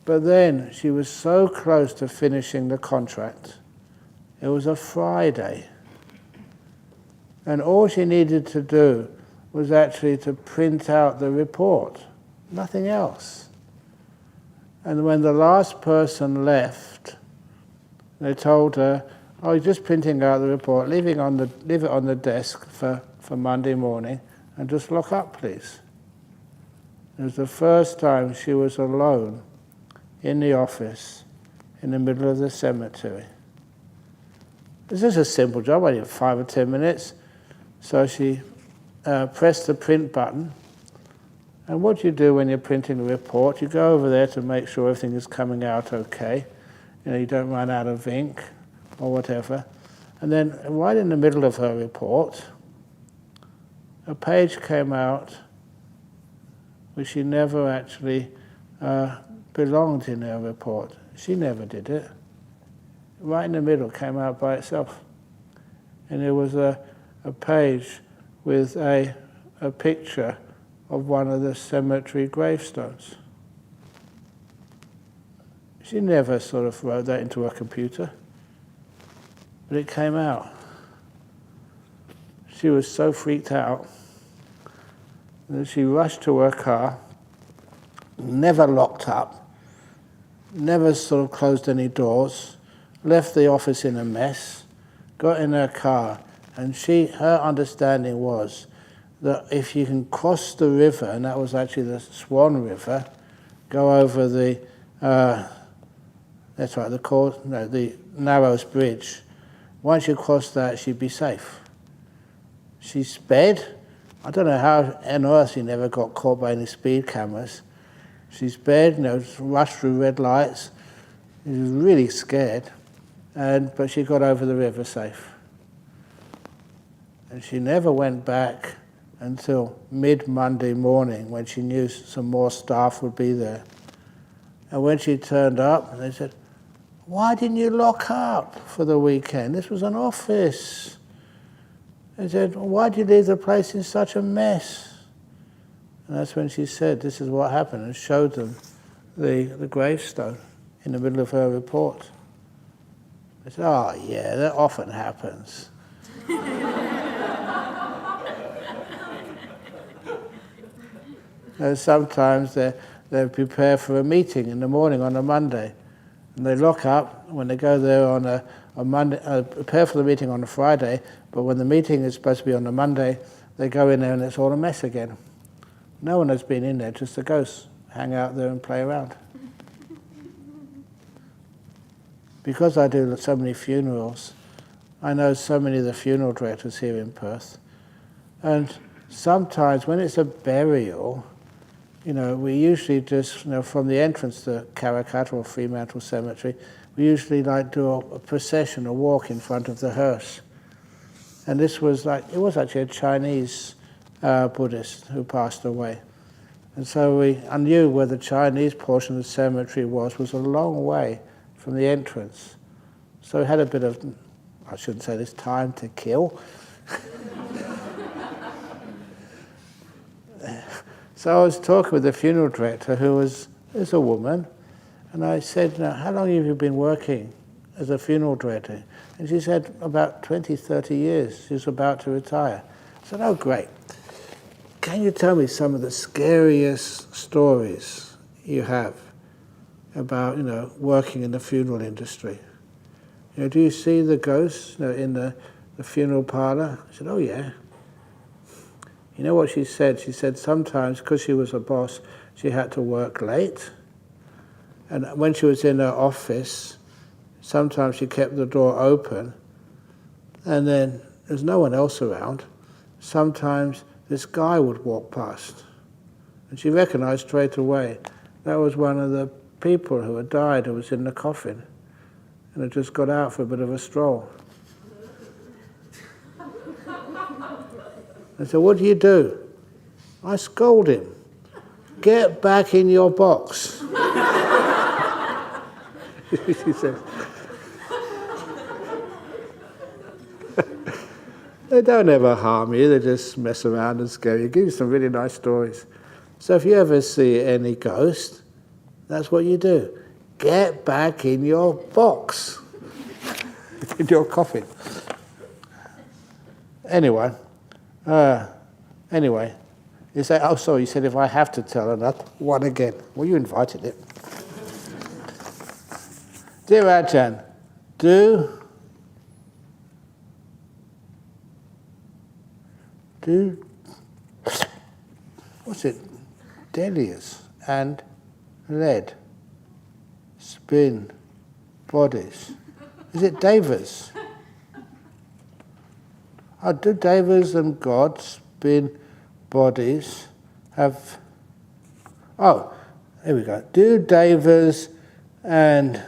Speaker 1: But then she was so close to finishing the contract. It was a Friday. And all she needed to do was actually to print out the report, nothing else. And when the last person left, they told her, "Oh, you're just printing out the report, leave it on the desk for Monday morning, and just lock up, please." It was the first time she was alone in the office in the middle of the cemetery. This is a simple job, only 5 or 10 minutes. So she pressed the print button. And what you do when you're printing a report, you go over there to make sure everything is coming out okay. You don't run out of ink or whatever. And then right in the middle of her report, a page came out which she never actually belonged in her report. She never did it. Right in the middle came out by itself. And there was a page with a picture of one of the cemetery gravestones. She never sort of wrote that into her computer, but it came out. She was so freaked out that she rushed to her car, never locked up, never sort of closed any doors, left the office in a mess, got in her car, and her understanding was that if you can cross the river, and that was actually the Swan River, go over the, the Narrows Bridge, once you cross that, she'd be safe. She sped. I don't know how on earth she never got caught by any speed cameras. She sped, rushed through red lights. She was really scared, but she got over the river safe. And she never went back until mid-Monday morning when she knew some more staff would be there. And when she turned up, they said, "Why didn't you lock up for the weekend? This was an office." They said, "Why did you leave the place in such a mess?" And that's when she said, "This is what happened," and showed them the gravestone in the middle of her report. They said, "Oh yeah, that often happens." And sometimes they prepare for a meeting in the morning on a Monday, and they lock up when they go there on a Monday. Prepare for the meeting on a Friday, but when the meeting is supposed to be on a Monday, they go in there and it's all a mess again. No one has been in there, just the ghosts hang out there and play around. Because I do so many funerals, I know so many of the funeral directors here in Perth, and sometimes when it's a burial, we usually just, from the entrance to Karrakatta or Fremantle Cemetery, we usually do a procession, a walk in front of the hearse. And this was it was actually a Chinese Buddhist who passed away. And so I knew where the Chinese portion of the cemetery was a long way from the entrance. So we had a bit of, I shouldn't say this, time to kill. So I was talking with the funeral director, who is a woman, and I said, "Now, how long have you been working as a funeral director?" And she said, "About 20, 30 years. She was about to retire." I said, "Oh, great. Can you tell me some of the scariest stories you have about, working in the funeral industry? Do you see the ghosts, in the funeral parlor?" I said, "Oh, yeah." You know what she said? She said sometimes, because she was a boss, she had to work late. And when she was in her office, sometimes she kept the door open, and then there's no one else around. Sometimes this guy would walk past, and she recognized straight away that was one of the people who had died, who was in the coffin, and had just got out for a bit of a stroll. I said, "What do you do?" "I scold him. Get back in your box." She says. They don't ever harm you, they just mess around and scare you. Give you some really nice stories. So if you ever see any ghost, that's what you do. Get back in your box. In your coffin. Anyway, you say, "Oh, sorry," you said, "if I have to tell another one again." Well, you invited it. Dear Ajahn, what's it? Delias and lead spin bodies. Is it devas? Do devas and gods spin bodies have... Oh, here we go. Do devas and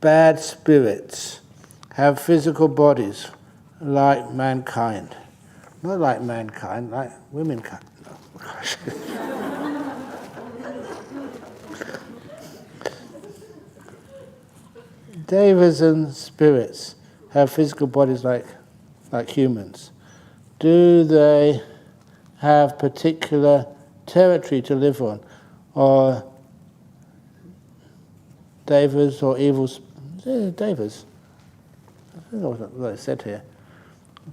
Speaker 1: bad spirits have physical bodies like mankind? Not like mankind, like womankind. No. Devas and spirits have physical bodies like humans. Do they have particular territory to live on, or devas or evil devas? I don't know what I said here.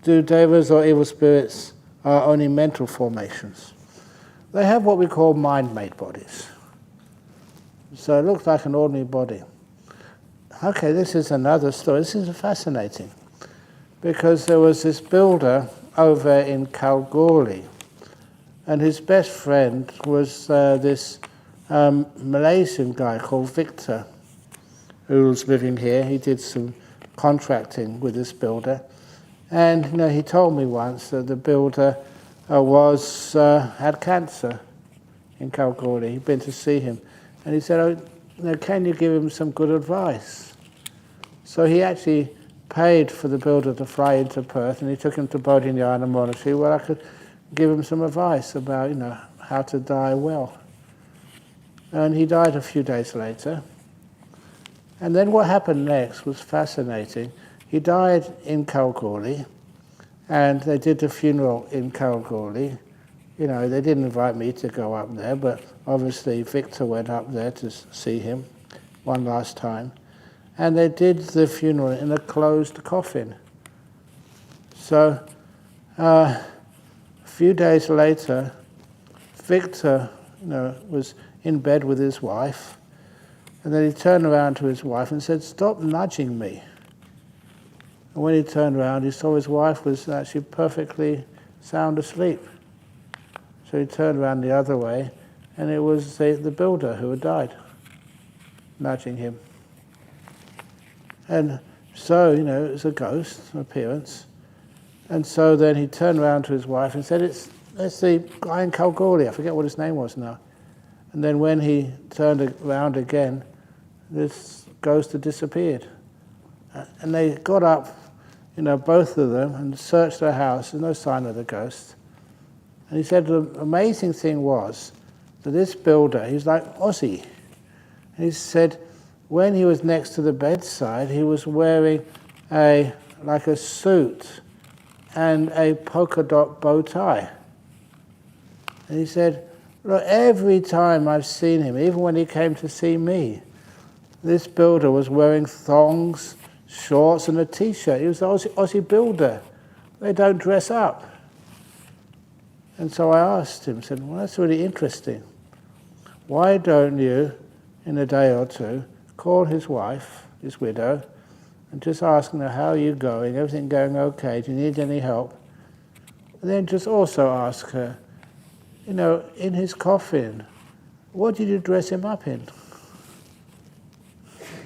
Speaker 1: Do devas or evil spirits are only mental formations? They have what we call mind-made bodies. So it looks like an ordinary body. Okay, this is another story. This is fascinating, because there was this builder over in Kalgoorlie, and his best friend was this Malaysian guy called Victor, who was living here. He did some contracting with this builder, and he told me once that the builder had cancer in Kalgoorlie. He'd been to see him, and he said, "Oh, can you give him some good advice?" So he actually paid for the builder to fly into Perth, and he took him to Bodhinyana Monastery, where I could give him some advice about, how to die well. And he died a few days later. And then what happened next was fascinating. He died in Kalgoorlie, and they did the funeral in Kalgoorlie. They didn't invite me to go up there, but obviously Victor went up there to see him one last time. And they did the funeral in a closed coffin. So a few days later, Victor was in bed with his wife, and then he turned around to his wife and said, "Stop nudging me." And when he turned around, he saw his wife was actually perfectly sound asleep. So he turned around the other way, and it was the builder who had died, nudging him. And so, it was a ghost appearance. And so then he turned around to his wife and said, it's the guy in Kalgoorlie, I forget what his name was now. And then when he turned around again, this ghost had disappeared. And they got up, both of them, and searched the house. There's no sign of the ghost. And he said the amazing thing was that this builder, he's like Aussie. And he said when he was next to the bedside, he was wearing like a suit and a polka dot bow tie. And he said, look, every time I've seen him, even when he came to see me, this builder was wearing thongs, shorts and a t-shirt. He was an Aussie builder. They don't dress up. And so I asked him, said, well, that's really interesting. Why don't you, in a day or two, call his wife, his widow, and just asking her, how are you going? Everything going okay? Do you need any help? And then just also ask her, you know, in his coffin, what did you dress him up in?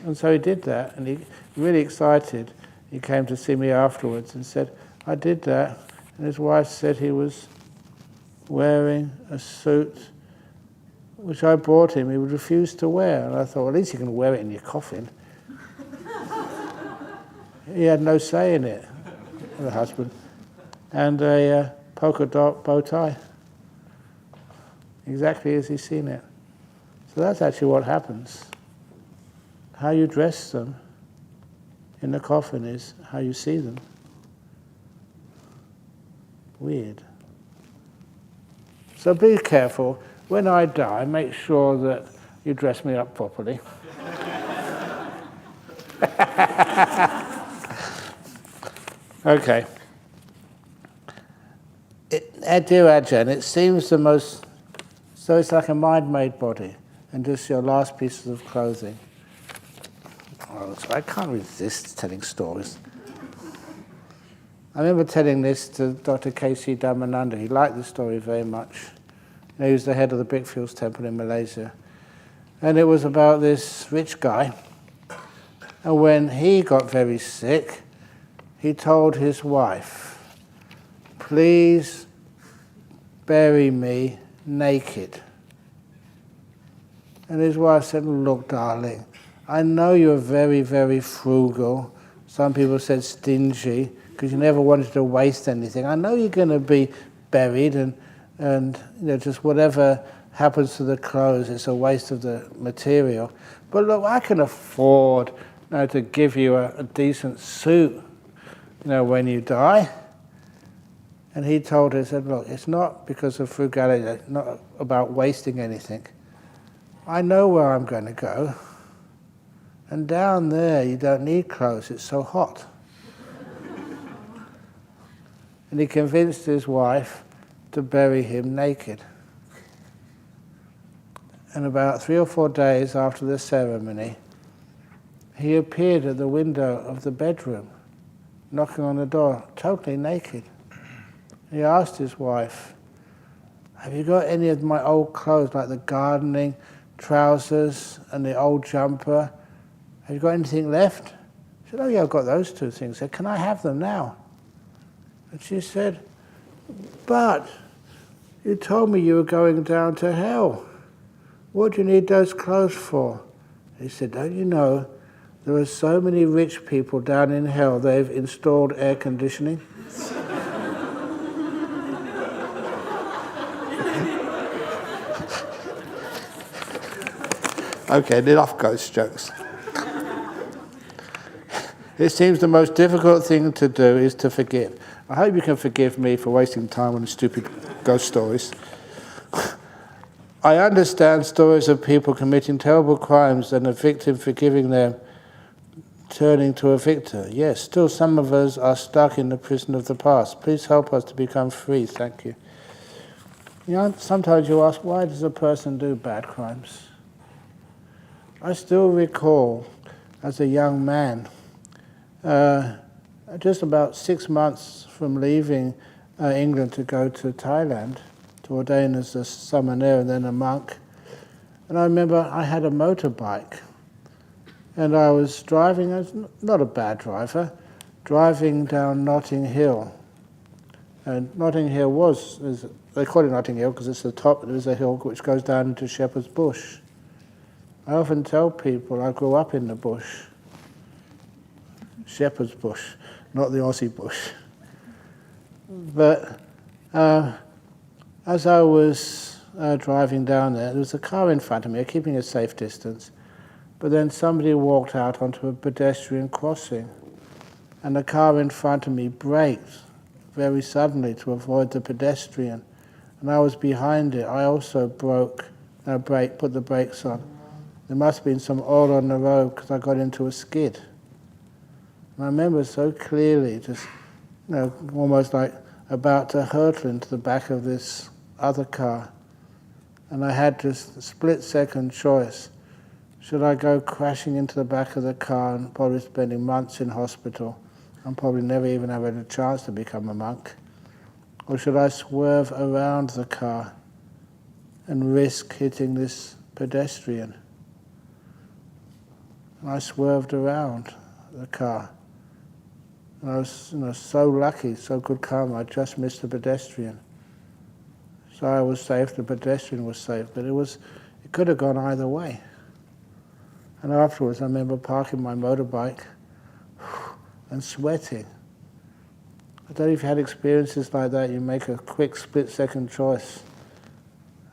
Speaker 1: And so he did that, and he really excited. He came to see me afterwards and said, I did that. And his wife said he was wearing a suit which I brought him, he would refuse to wear. And I thought, well, at least you can wear it in your coffin. He had no say in it, the husband. And a polka dot bow tie, exactly as he's seen it. So that's actually what happens. How you dress them in the coffin is how you see them. Weird. So be careful. When I die, make sure that you dress me up properly. Okay. Dear Ajahn, it seems the most... So it's like a mind-made body, and just your last pieces of clothing. Oh, so I can't resist telling stories. I remember telling this to Dr. K.C. Dhammananda. He liked the story very much. He was the head of the Brickfields Temple in Malaysia. And it was about this rich guy. And when he got very sick, he told his wife, please bury me naked. And his wife said, look, darling, I know you're very, very frugal. Some people said stingy, because you never wanted to waste anything. I know you're going to be buried, and you know, just whatever happens to the clothes, it's a waste of the material. But look, I can afford to give you a decent suit, you know, when you die. And he told her, he said, look, it's not because of frugality, it's not about wasting anything. I know where I'm going to go. And down there, you don't need clothes, it's so hot. And he convinced his wife to bury him naked. And about 3 or 4 days after the ceremony, he appeared at the window of the bedroom, knocking on the door, totally naked. He asked his wife, have you got any of my old clothes, like the gardening trousers and the old jumper? Have you got anything left? She said, oh yeah, I've got those two things. He said, can I have them now? And she said, but you told me you were going down to hell. What do you need those clothes for? He said, don't you know, there are so many rich people down in hell, they've installed air conditioning. Okay, enough ghost jokes. It seems the most difficult thing to do is to forgive. I hope you can forgive me for wasting time on stupid ghost stories. I understand stories of people committing terrible crimes and a victim forgiving them, turning to a victor. Yes, still some of us are stuck in the prison of the past. Please help us to become free. Thank you. You know, sometimes you ask, why does a person do bad crimes? I still recall, as a young man, just about 6 months from leaving England to go to Thailand, to ordain as a samaner and then a monk. And I remember I had a motorbike, and I was driving, I was not a bad driver, driving down Notting Hill. And Notting Hill they call it Notting Hill because it's the top, there's a hill which goes down into Shepherd's Bush. I often tell people I grew up in the bush. Shepherd's Bush, not the Aussie bush. But as I was driving down there. There was a car in front of me, keeping a safe distance. But then somebody walked out onto a pedestrian crossing, and the car in front of me braked very suddenly to avoid the pedestrian. And I was behind it. I also put the brakes on. There must have been some oil on the road because I got into a skid. And I remember so clearly, just almost like about to hurtle into the back of this other car. And I had this split-second choice. Should I go crashing into the back of the car and probably spending months in hospital and probably never even have a chance to become a monk? Or should I swerve around the car and risk hitting this pedestrian? And I swerved around the car. And I was so lucky, so good karma, I just missed the pedestrian. So I was safe, the pedestrian was safe, but it could have gone either way. And afterwards, I remember parking my motorbike and sweating. I don't know if you had experiences like that, you make a quick split-second choice.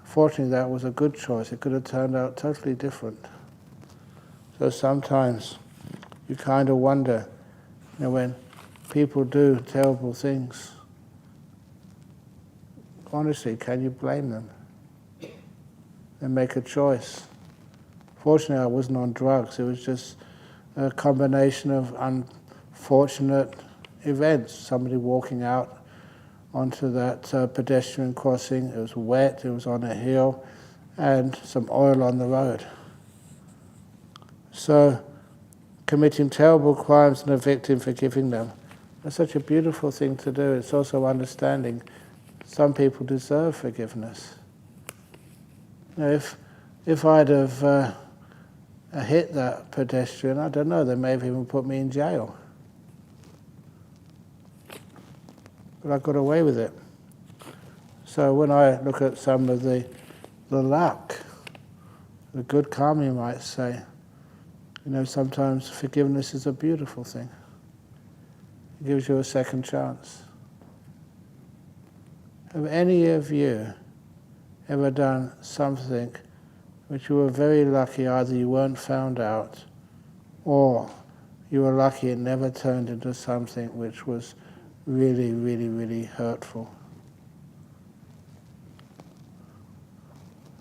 Speaker 1: Fortunately, that was a good choice. It could have turned out totally different. So sometimes you kind of wonder, when people do terrible things, honestly, can you blame them? They make a choice. Fortunately, I wasn't on drugs. It was just a combination of unfortunate events. Somebody walking out onto that pedestrian crossing. It was wet, it was on a hill, and some oil on the road. So, committing terrible crimes and a victim forgiving them, that's such a beautiful thing to do. It's also understanding some people deserve forgiveness. If I'd have hit that pedestrian, I don't know, they may have even put me in jail. But I got away with it. So when I look at some of the luck, the good karma, you might say, sometimes forgiveness is a beautiful thing. It gives you a second chance. Have any of you ever done something which you were very lucky either you weren't found out or you were lucky it never turned into something which was really, really, really hurtful?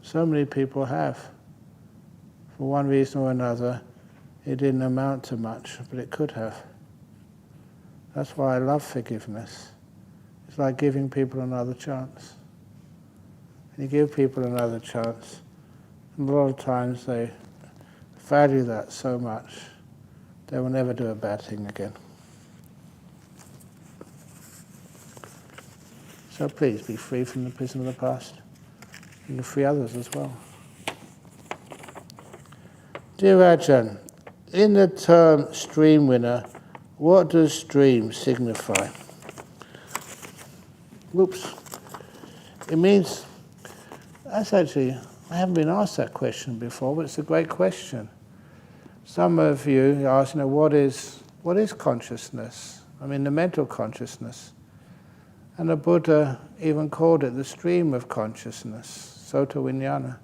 Speaker 1: So many people have. For one reason or another, it didn't amount to much, but it could have. That's why I love forgiveness. It's like giving people another chance. And you give people another chance, and a lot of times they value that so much, they will never do a bad thing again. So please be free from the prison of the past. You can free others as well. Dear Ajahn, in the term stream winner, what does stream signify? Whoops. It means, that's actually, I haven't been asked that question before, but it's a great question. Some of you ask, what is consciousness? I mean, the mental consciousness. And the Buddha even called it the stream of consciousness, Sota Vijnana.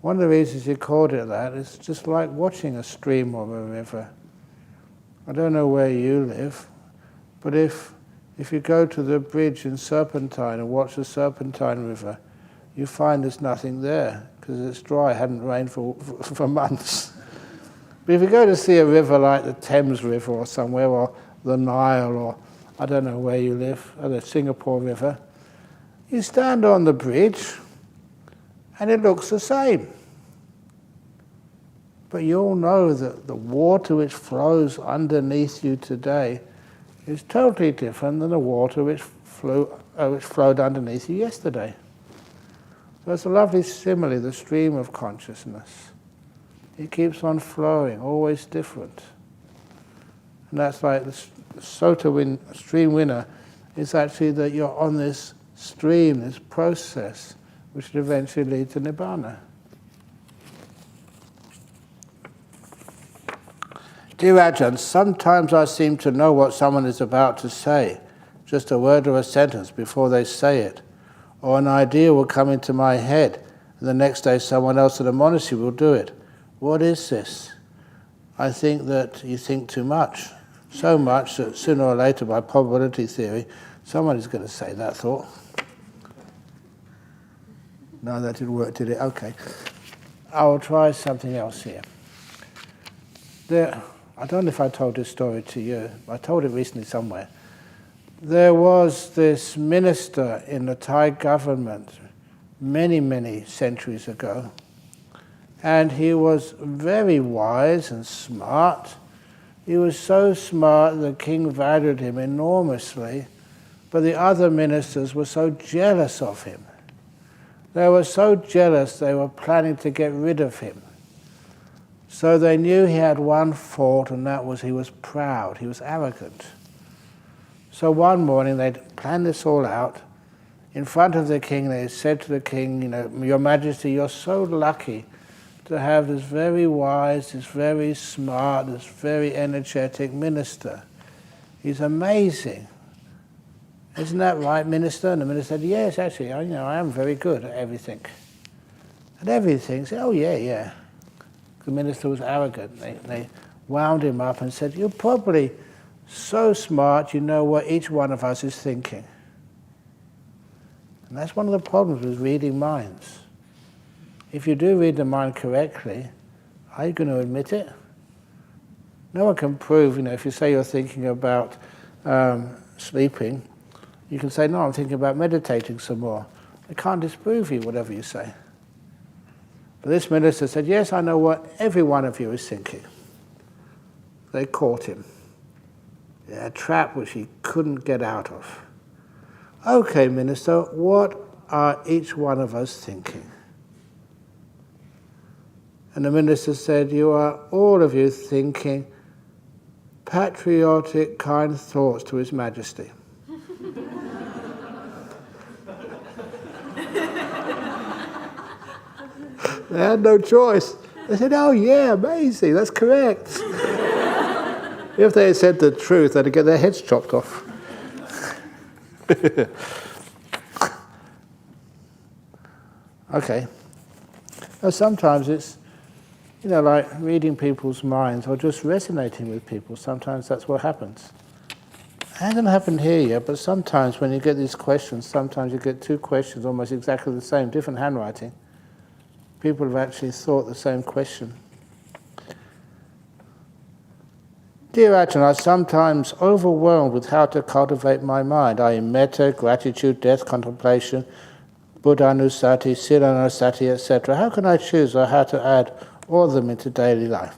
Speaker 1: One of the reasons he called it that is just like watching a stream or a river. I don't know where you live, but if you go to the bridge in Serpentine and watch the Serpentine River, you find there's nothing there because it's dry, it hadn't rained for months. But if you go to see a river like the Thames River or somewhere, or the Nile, or I don't know where you live, or the Singapore River, you stand on the bridge and it looks the same. But you all know that the water which flows underneath you today is totally different than the water which flowed underneath you yesterday. So it's a lovely simile, the stream of consciousness. It keeps on flowing, always different. And that's like the stream winner is actually that you're on this stream, this process, which will eventually lead to Nibbana. Dear Ajahn, sometimes I seem to know what someone is about to say, just a word or a sentence before they say it, Or an idea will come into my head, and the next day someone else at the monastery will do it. What is this? I think that you think too much. So much that sooner or later, by probability theory, someone is going to say that thought. No, that didn't work, did it? Okay. I'll try something else here. I don't know if I told this story to you. I told it recently somewhere. There was this minister in the Thai government many, many centuries ago, and he was very wise and smart. He was so smart the king valued him enormously, but the other ministers were so jealous of him. They were so jealous they were planning to get rid of him. So they knew he had one fault, and that was he was proud, he was arrogant. So one morning they planned this all out. In front of the king, they said to the king, Your Majesty, you're so lucky to have this very wise, this very smart, this very energetic minister. He's amazing. Isn't that right, minister? And the minister said, yes, actually, I am very good at everything. At everything. Said, oh, yeah. The minister was arrogant. They wound him up and said, you're probably so smart, you know what each one of us is thinking. And that's one of the problems with reading minds. If you do read the mind correctly, are you going to admit it? No one can prove, if you say you're thinking about sleeping, you can say, no, I'm thinking about meditating some more. They can't disprove you, whatever you say. But this minister said, yes, I know what every one of you is thinking. They caught him. A trap which he couldn't get out of. Okay, minister, what are each one of us thinking? And the minister said, you are all of you thinking patriotic, kind thoughts to His Majesty. They had no choice. They said, oh yeah, amazing, that's correct. If they had said the truth, they'd get their heads chopped off. Okay. Now, sometimes it's, like reading people's minds or just resonating with people. Sometimes that's what happens. It hasn't happened here yet, but sometimes when you get these questions, sometimes you get two questions almost exactly the same, different handwriting. People have actually thought the same question. Dear Ajahn, I'm sometimes overwhelmed with how to cultivate my mind. I am metta, gratitude, death contemplation, buddhanusati, silanusati, etc. How can I choose or how to add all of them into daily life?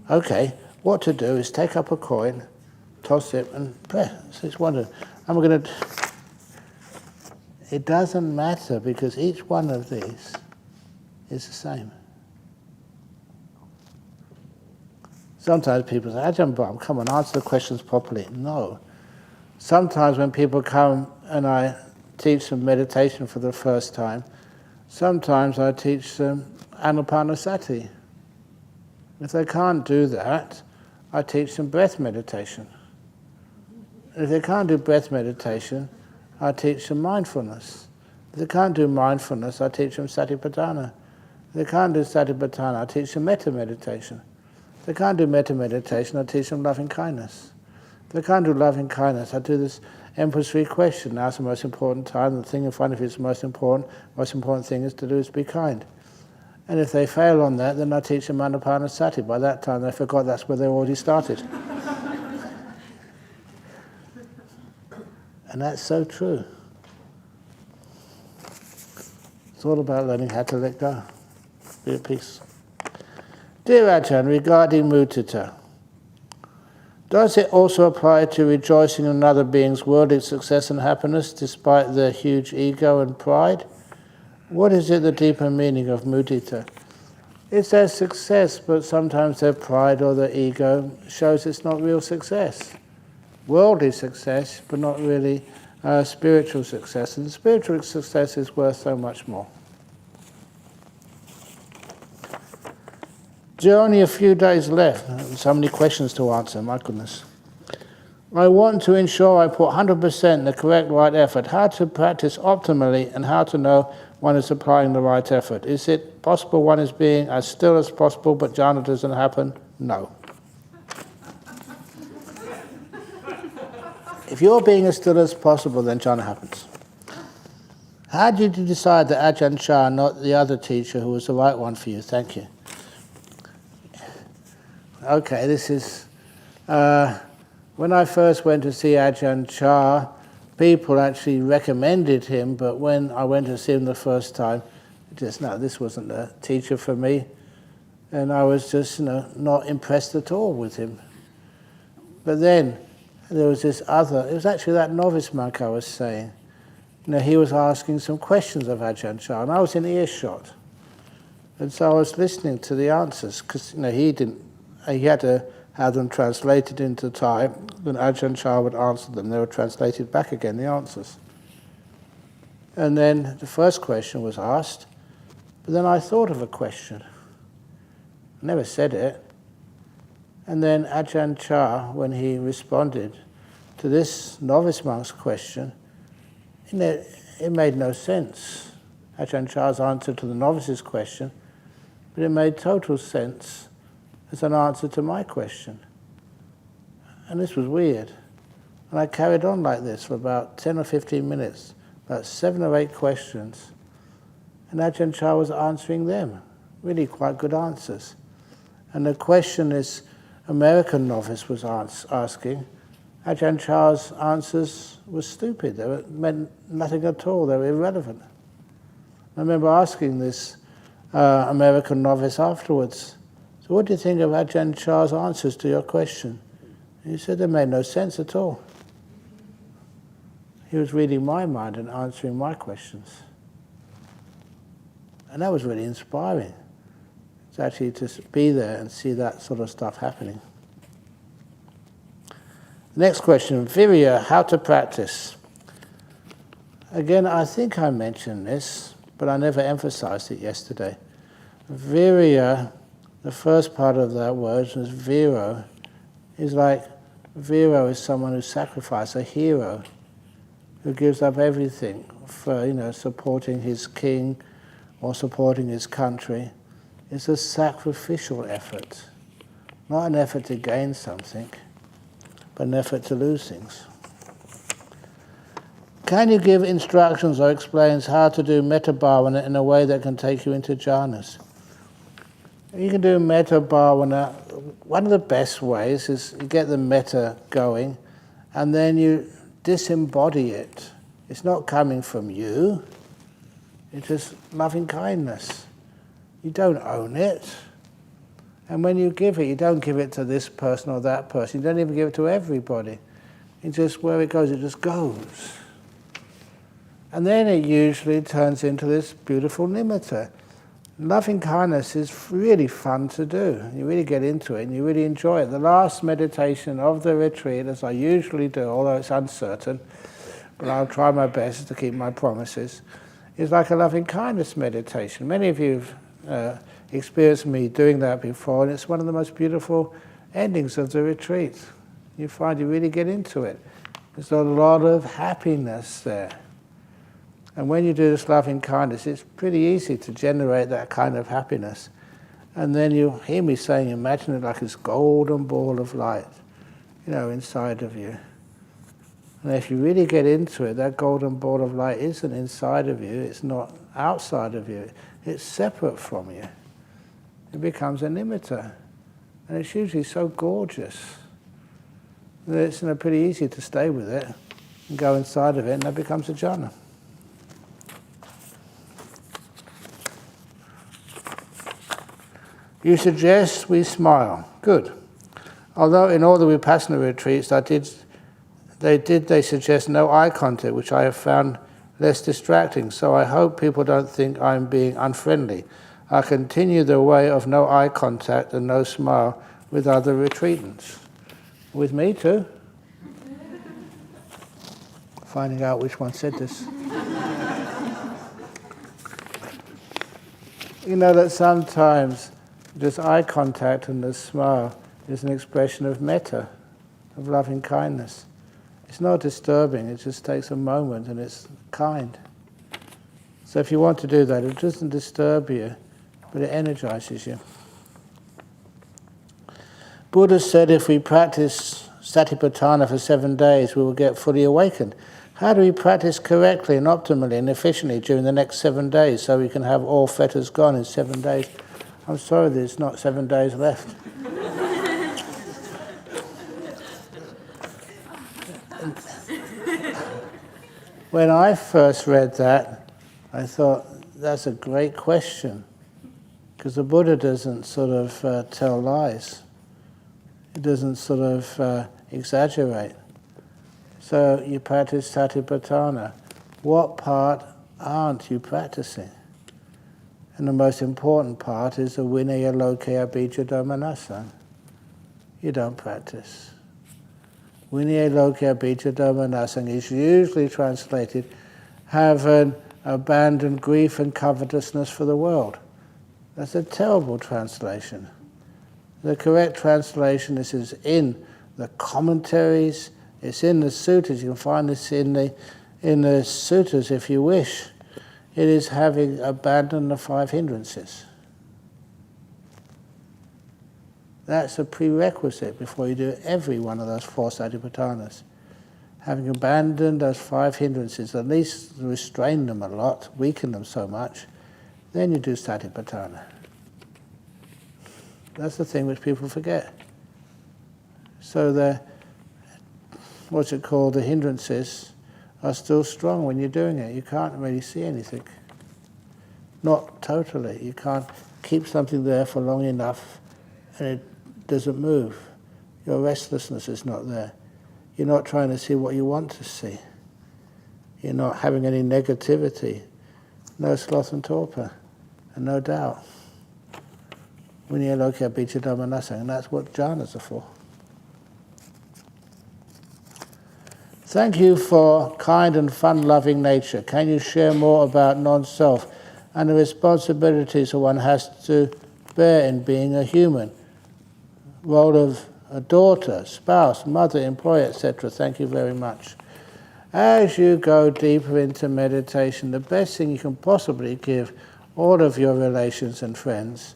Speaker 1: Okay, what to do is take up a coin, toss it, and pray. So it's wonderful. It doesn't matter because each one of these is the same. Sometimes people say, Ajahn Brahm, come on, answer the questions properly. No. Sometimes when people come and I teach them meditation for the first time, sometimes I teach them anapanasati. If they can't do that, I teach them breath meditation. And if they can't do breath meditation, I teach them mindfulness. If they can't do mindfulness, I teach them satipatthana. If they can't do satipatthana, I teach them metta meditation. If they can't do metta meditation, I teach them loving kindness. If they can't do loving kindness, I do this Emperor's Three question. Now's the most important time. The thing in front of you is the most important. Most important thing is to do is be kind. And if they fail on that, then I teach them anapanasati. By that time, they forgot that's where they already started. And that's so true. It's all about learning how to let go. Be at peace. Dear Ajahn, regarding mudita, does it also apply to rejoicing in another being's worldly success and happiness despite their huge ego and pride? What is the deeper meaning of mudita? It's their success, but sometimes their pride or their ego shows it's not real success. Worldly success, but not really spiritual success. And spiritual success is worth so much more. There are only a few days left. So many questions to answer, my goodness. I want to ensure I put 100% the correct right effort. How to practice optimally and how to know one is applying the right effort. Is it possible one is being as still as possible but jhana doesn't happen? No. If you're being as still as possible, then jhana happens. How did you decide that Ajahn Chah, not the other teacher, who was the right one for you? Thank you. Okay, this is... when I first went to see Ajahn Chah, people actually recommended him, but when I went to see him the first time, this wasn't the teacher for me. And I was just, not impressed at all with him. But then there was this other, it was actually that novice monk I was saying. He was asking some questions of Ajahn Chah, and I was in earshot. And so I was listening to the answers, because he had to have them translated into Thai. When Ajahn Chah would answer them, they were translated back again, the answers. And then the first question was asked, but then I thought of a question. I never said it. And then Ajahn Chah, when he responded to this novice monk's question, it made no sense. Ajahn Chah's answer to the novice's question, but it made total sense as an answer to my question. And this was weird. And I carried on like this for about 10 or 15 minutes, about 7 or 8 questions. And Ajahn Chah was answering them, really quite good answers. And the question this American novice was asking, Ajahn Chah's answers were stupid. They meant nothing at all. They were irrelevant. I remember asking this American novice afterwards, so what do you think of Ajahn Chah's answers to your question? And he said they made no sense at all. He was reading my mind and answering my questions. And that was really inspiring. It's actually to be there and see that sort of stuff happening. Next question, Virya, how to practice. Again, I think I mentioned this, but I never emphasized it yesterday. Virya, the first part of that word was viro. Is like, viro is someone who sacrifices, a hero, who gives up everything for, supporting his king or supporting his country. It's a sacrificial effort, not an effort to gain something, but an effort to lose things. Can you give instructions or explains how to do metta bhavana in a way that can take you into jhanas? You can do metta bhavana. One of the best ways is you get the metta going and then you disembody it. It's not coming from you. It's just loving kindness. You don't own it. And when you give it, you don't give it to this person or that person. You don't even give it to everybody. It's just where it just goes. And then it usually turns into this beautiful nimitta. Loving kindness is really fun to do. You really get into it and you really enjoy it. The last meditation of the retreat, as I usually do, although it's uncertain, but I'll try my best to keep my promises, is like a loving kindness meditation. Many of you have experienced me doing that before, and it's one of the most beautiful endings of the retreat. You find you really get into it. There's a lot of happiness there. And when you do this loving kindness, it's pretty easy to generate that kind of happiness. And then you hear me saying, imagine it like this golden ball of light, inside of you. And if you really get into it, that golden ball of light isn't inside of you, it's not outside of you, it's separate from you. It becomes a nimitta. And it's usually so gorgeous that it's pretty easy to stay with it and go inside of it, and that becomes a jhana. You suggest we smile. Good. Although in all the Vipassana retreats they suggest no eye contact, which I have found less distracting, so I hope people don't think I'm being unfriendly. I continue the way of no eye contact and no smile with other retreatants. With me too. Finding out which one said this. That sometimes this eye contact and this smile is an expression of metta. of loving kindness. It's not disturbing, it just takes a moment and it's kind. So if you want to do that, it doesn't disturb you, but it energizes you. Buddha said if we practice Satipatthana for 7 days, we will get fully awakened. How do we practice correctly and optimally and efficiently during the next 7 days so we can have all fetters gone in 7 days? I'm sorry, there's not 7 days left. When I first read that, I thought, that's a great question, because the Buddha doesn't sort of tell lies. He doesn't sort of exaggerate. So you practice Satipatthana. What part aren't you practicing? And the most important part is the Vinaya Lokaya Bija Dhammanasana. You don't practice. Vinaya Lokaya Bija Dhammanasana is usually translated, having abandoned grief and covetousness for the world. That's a terrible translation. The correct translation is in the commentaries, it's in the sutras. You can find this in the sutras if you wish. It is having abandoned the 5 hindrances. That's a prerequisite before you do every one of those 4 satipatthanas. Having abandoned those 5 hindrances, at least restrain them a lot, weaken them so much, then you do satipatthana. That's the thing which people forget. So the hindrances are still strong when you're doing it. You can't really see anything. Not totally. You can't keep something there for long enough and it doesn't move. Your restlessness is not there. You're not trying to see what you want to see. You're not having any negativity. No sloth and torpor, and no doubt. Vinaya Lokaya Bija Dhammanasana, and that's what jhanas are for. Thank you for kind and fun-loving nature. Can you share more about non-self and the responsibilities that one has to bear in being a human? Role of a daughter, spouse, mother, employer, etc. Thank you very much. As you go deeper into meditation, the best thing you can possibly give all of your relations and friends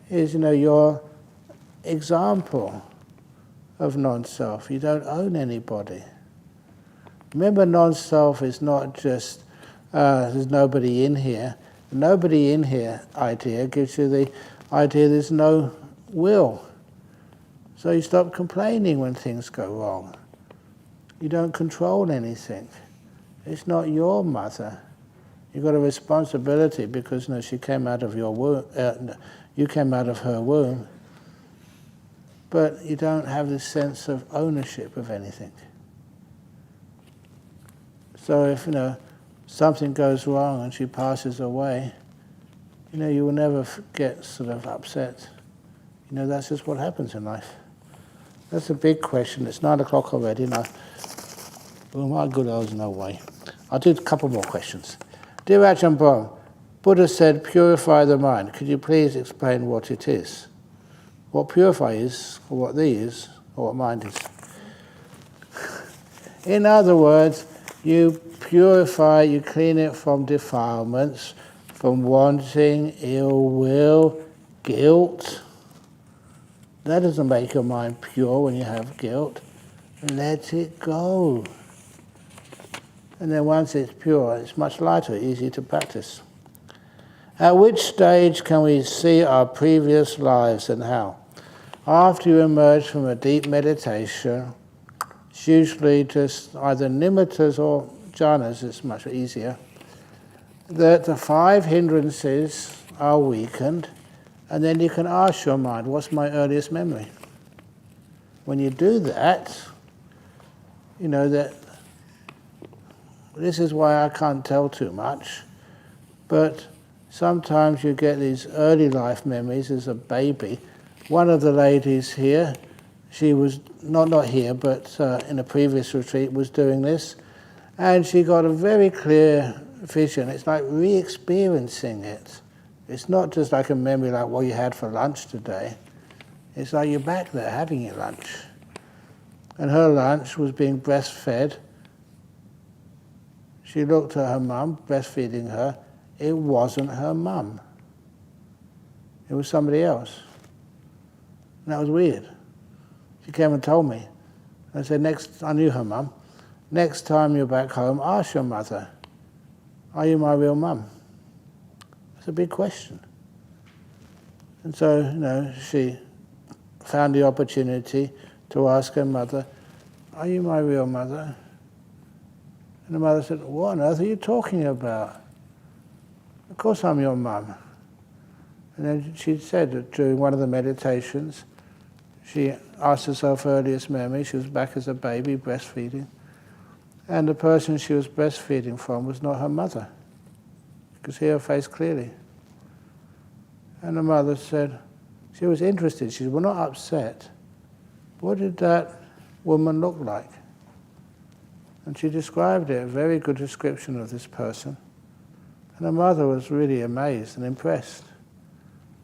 Speaker 1: is, your example of non-self. You don't own anybody. Remember, non-self is not just, there's nobody in here. The nobody in here idea gives you the idea there's no will. So you stop complaining when things go wrong. You don't control anything. It's not your mother. You've got a responsibility because she came out of your womb, you came out of her womb, but you don't have this sense of ownership of anything. So if something goes wrong and she passes away, you will never get sort of upset. That's just what happens in life. That's a big question. It's 9 o'clock already. Now, oh my good, there's no way. I'll do a couple more questions. Dear Ajahn Brahm, Buddha said, purify the mind. Could you please explain what it is? What purify is, or what thee is, or what mind is? In other words, you purify, you clean it from defilements, from wanting, ill will, guilt. That doesn't make your mind pure when you have guilt. Let it go. And then once it's pure, it's much lighter, easy to practice. At which stage can we see our previous lives and how? After you emerge from a deep meditation, it's usually just either nimittas or jhanas, it's much easier, that the 5 hindrances are weakened, and then you can ask your mind, what's my earliest memory? When you do that, that this is why I can't tell too much, but sometimes you get these early life memories as a baby. One of the ladies here, she was, not here, but in a previous retreat, was doing this, and she got a very clear vision. It's like re-experiencing it. It's not just like a memory like what you had for lunch today. It's like you're back there having your lunch. and her lunch was being breastfed. She looked at her mum, breastfeeding her. It wasn't her mum. It was somebody else. And that was weird. She came and told me. I said, I knew her mum. Next time you're back home, ask your mother, are you my real mum? It's a big question. And so, she found the opportunity to ask her mother, are you my real mother? And the mother said, what on earth are you talking about? Of course I'm your mum. And then she said that during one of the meditations, she asked herself her earliest memory. She was back as a baby, breastfeeding. And the person she was breastfeeding from was not her mother. She could see her face clearly. And the mother said, she was interested. She said, we're not upset. What did that woman look like? And she described it, a very good description of this person. And her mother was really amazed and impressed.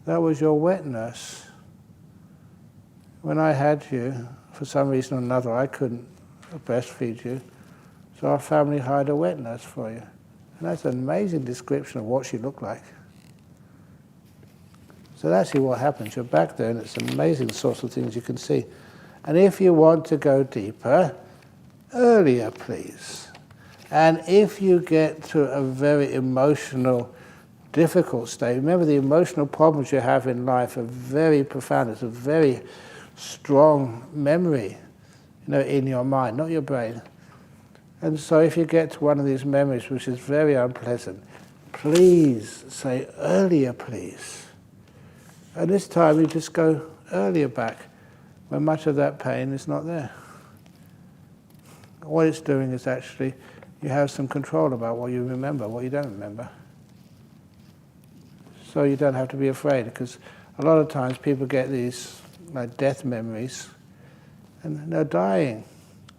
Speaker 1: That was your wet nurse. When I had you, for some reason or another, I couldn't breastfeed you, so our family hired a wet nurse for you. And that's an amazing description of what she looked like. So that's actually what happens. You're back there, and it's amazing sorts of things you can see. And if you want to go deeper, earlier, please. And if you get to a very emotional, difficult state, remember the emotional problems you have in life are very profound. It's a very strong memory, in your mind, not your brain. And so if you get to one of these memories which is very unpleasant, please say, earlier, please. And this time you just go earlier back, when much of that pain is not there. What it's doing is actually, you have some control about what you remember, what you don't remember. So you don't have to be afraid, because a lot of times people get these death memories, and they're dying.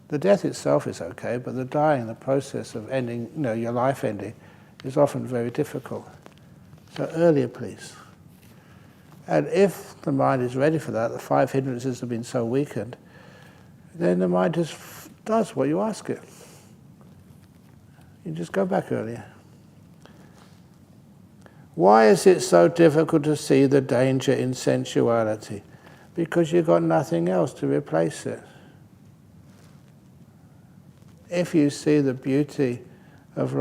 Speaker 1: The death itself is okay, but the dying, the process of ending, your life ending, is often very difficult. So earlier, please. And if the mind is ready for that, the 5 hindrances have been so weakened, then the mind just does what you ask it. You just go back earlier. Why is it so difficult to see the danger in sensuality? Because you've got nothing else to replace it. If you see the beauty of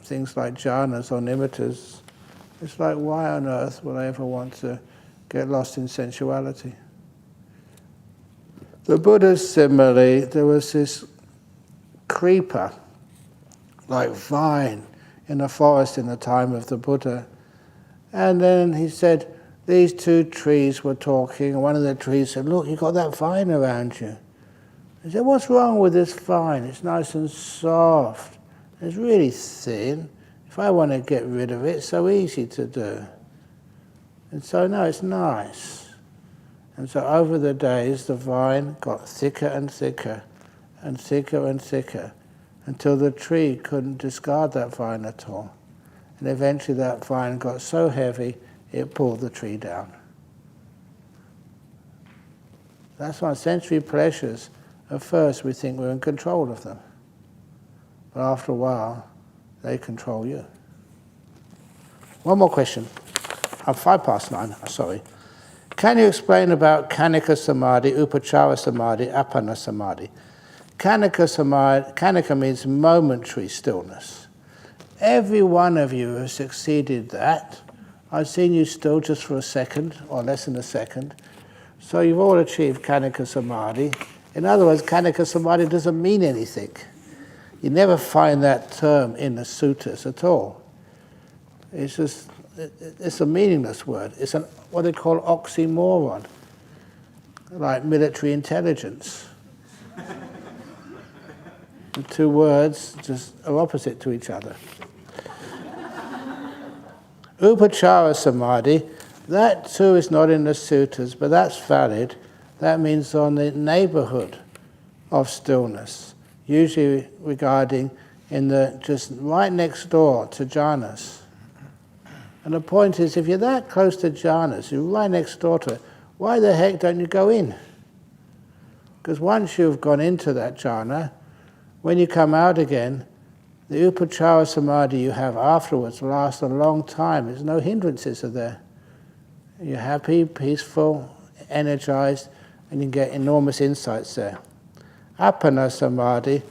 Speaker 1: things like jhanas or nimittas, it's like, why on earth would I ever want to get lost in sensuality? The Buddha's simile, there was this creeper, like vine, in the forest in the time of the Buddha. And then he said, these 2 trees were talking, and one of the trees said, look, you've got that vine around you. He said, what's wrong with this vine? It's nice and soft. It's really thin. If I want to get rid of it, it's so easy to do. And so, no, it's nice. And so over the days, the vine got thicker and thicker, and thicker and thicker, until the tree couldn't discard that vine at all. And eventually that vine got so heavy, it pulled the tree down. That's why sensory pleasures, at first we think we're in control of them. But after a while, they control you. One more question. I'm 9:05, sorry. Can you explain about Khanika Samadhi, Upachara Samadhi, Appana Samadhi? Khanika means momentary stillness. Every one of you has succeeded that. I've seen you still just for a second, or less than a second. So you've all achieved Khanika Samadhi. In other words, Khanika Samadhi doesn't mean anything. You never find that term in the suttas at all. It's a meaningless word. It's what they call oxymoron, like military intelligence. The 2 words just are opposite to each other. Upachara Samadhi, that too is not in the suttas, but that's valid. That means on the neighborhood of stillness, usually regarding just right next door to jhanas. And the point is, if you're that close to jhanas, you're right next door to it, why the heck don't you go in? Because once you've gone into that jhana, when you come out again, the upachara samadhi you have afterwards lasts a long time. There's no hindrances are there. You're happy, peaceful, energized, and you get enormous insights there. Appana samadhi,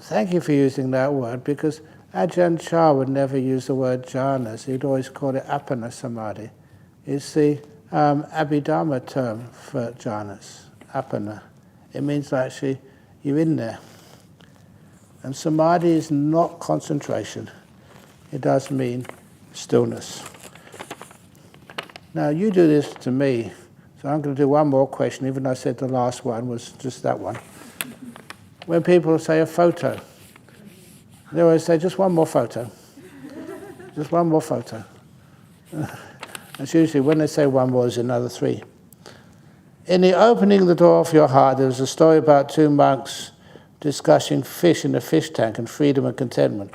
Speaker 1: thank you for using that word, because Ajahn Chah would never use the word jhanas. He'd always call it appana samadhi. It's the Abhidhamma term for jhanas, appana. It means actually you're in there. And samadhi is not concentration. It does mean stillness. Now you do this to me, so I'm going to do one more question, even though I said the last one was just that one. When people say a photo, they always say, just one more photo. Just one more photo. That's usually when they say one more, there's another three. In the opening the door of your heart, there was a story about two monks discussing fish in a fish tank and freedom and contentment.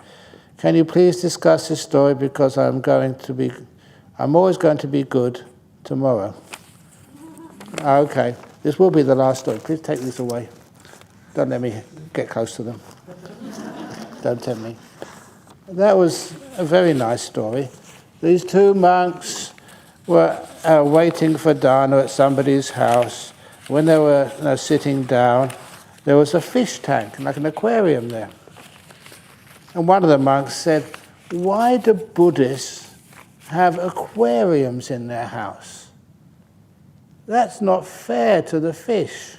Speaker 1: Can you please discuss this story, because I'm always going to be good tomorrow. Okay, this will be the last story. Please take these away. Don't let me get close to them. Don't tempt me. That was a very nice story. These two monks were waiting for dana at somebody's house. When they were sitting down, there was a fish tank, like an aquarium there. And one of the monks said, why do Buddhists have aquariums in their house? That's not fair to the fish.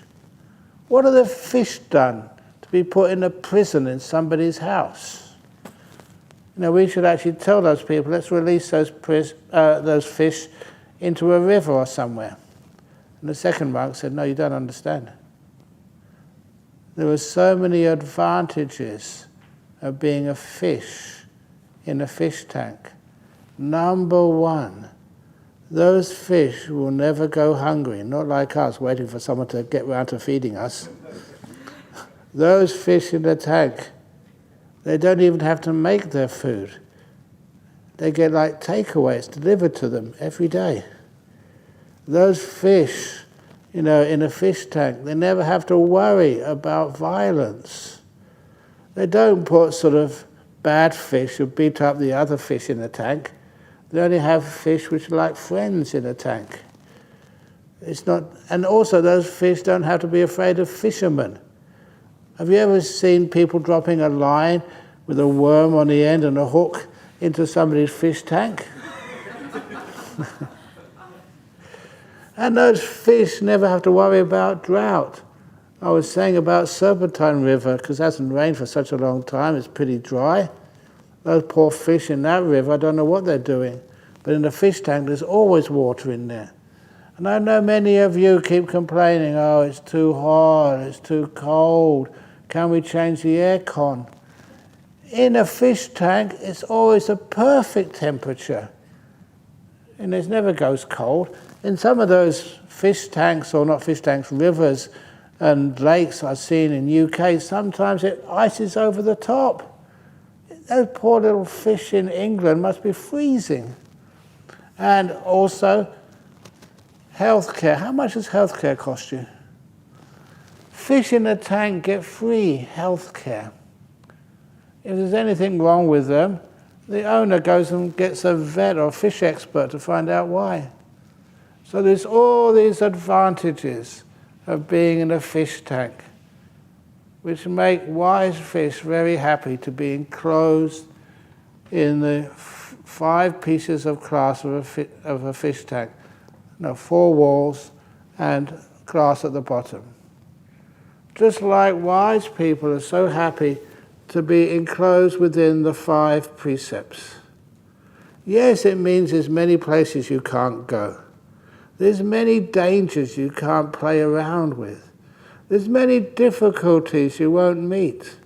Speaker 1: What have the fish done to be put in a prison in somebody's house? We should actually tell those people, let's release those fish into a river or somewhere. And the second monk said, no, you don't understand. There were so many advantages of being a fish in a fish tank. Number one, those fish will never go hungry, not like us waiting for someone to get round to feeding us. Those fish in the tank, they don't even have to make their food. They get like takeaways delivered to them every day. Those fish, in a fish tank, they never have to worry about violence. They don't put sort of bad fish who beat up the other fish in the tank. They only have fish which are like friends in a tank. And also those fish don't have to be afraid of fishermen. Have you ever seen people dropping a line with a worm on the end and a hook into somebody's fish tank? And those fish never have to worry about drought. I was saying about Serpentine River, because it hasn't rained for such a long time, it's pretty dry. Those poor fish in that river, I don't know what they're doing. But in the fish tank, there's always water in there. And I know many of you keep complaining, oh, it's too hot, it's too cold, can we change the aircon? In a fish tank, it's always a perfect temperature. And it never goes cold. In some of those fish tanks, or not fish tanks, rivers and lakes I've seen in UK, sometimes it ices over the top. Those poor little fish in England must be freezing. And also, healthcare. How much does healthcare cost you? Fish in a tank get free healthcare. If there's anything wrong with them, the owner goes and gets a vet or fish expert to find out why. So there's all these advantages of being in a fish tank, which make wise fish very happy to be enclosed in the 5 pieces of glass of a fish tank. 4 walls and glass at the bottom. Just like wise people are so happy to be enclosed within the 5 precepts. Yes, it means there's many places you can't go. There's many dangers you can't play around with. There's many difficulties you won't meet.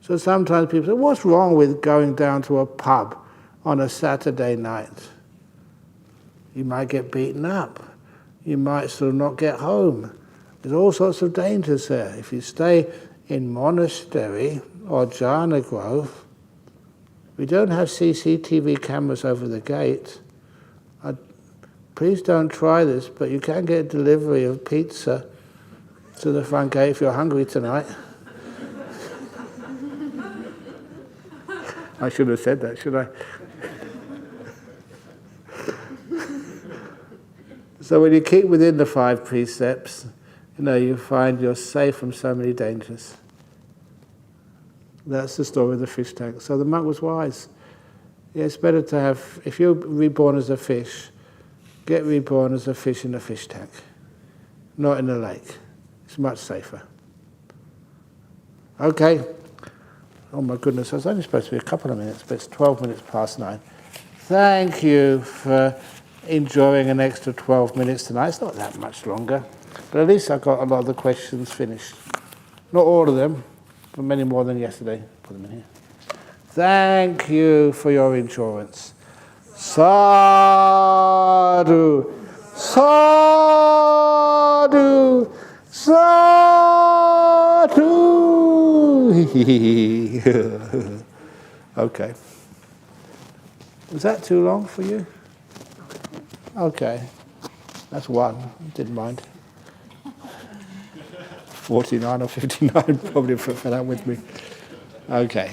Speaker 1: So sometimes people say, what's wrong with going down to a pub on a Saturday night? You might get beaten up. You might sort of not get home. There's all sorts of dangers there. If you stay in monastery or jhana grove, we don't have CCTV cameras over the gate. Please don't try this, but you can get delivery of pizza to the front gate if you're hungry tonight. I should have said that, should I? So when you keep within the 5 precepts, you find you're safe from so many dangers. That's the story of the fish tank. So the monk was wise. Yeah, it's better to have, if you're reborn as a fish, get reborn as a fish in a fish tank, not in a lake. It's much safer. Okay. Oh my goodness, I was only supposed to be a couple of minutes, but it's 12 minutes past 9. Thank you for enjoying an extra 12 minutes tonight. It's not that much longer, but at least I got a lot of the questions finished. Not all of them, but many more than yesterday. Put them in here. Thank you for your endurance. Sadhu, sadhu, sadhu. Okay. Was that too long for you? Okay. That's one. Didn't mind. 49 or 59 probably fell out with me. Okay.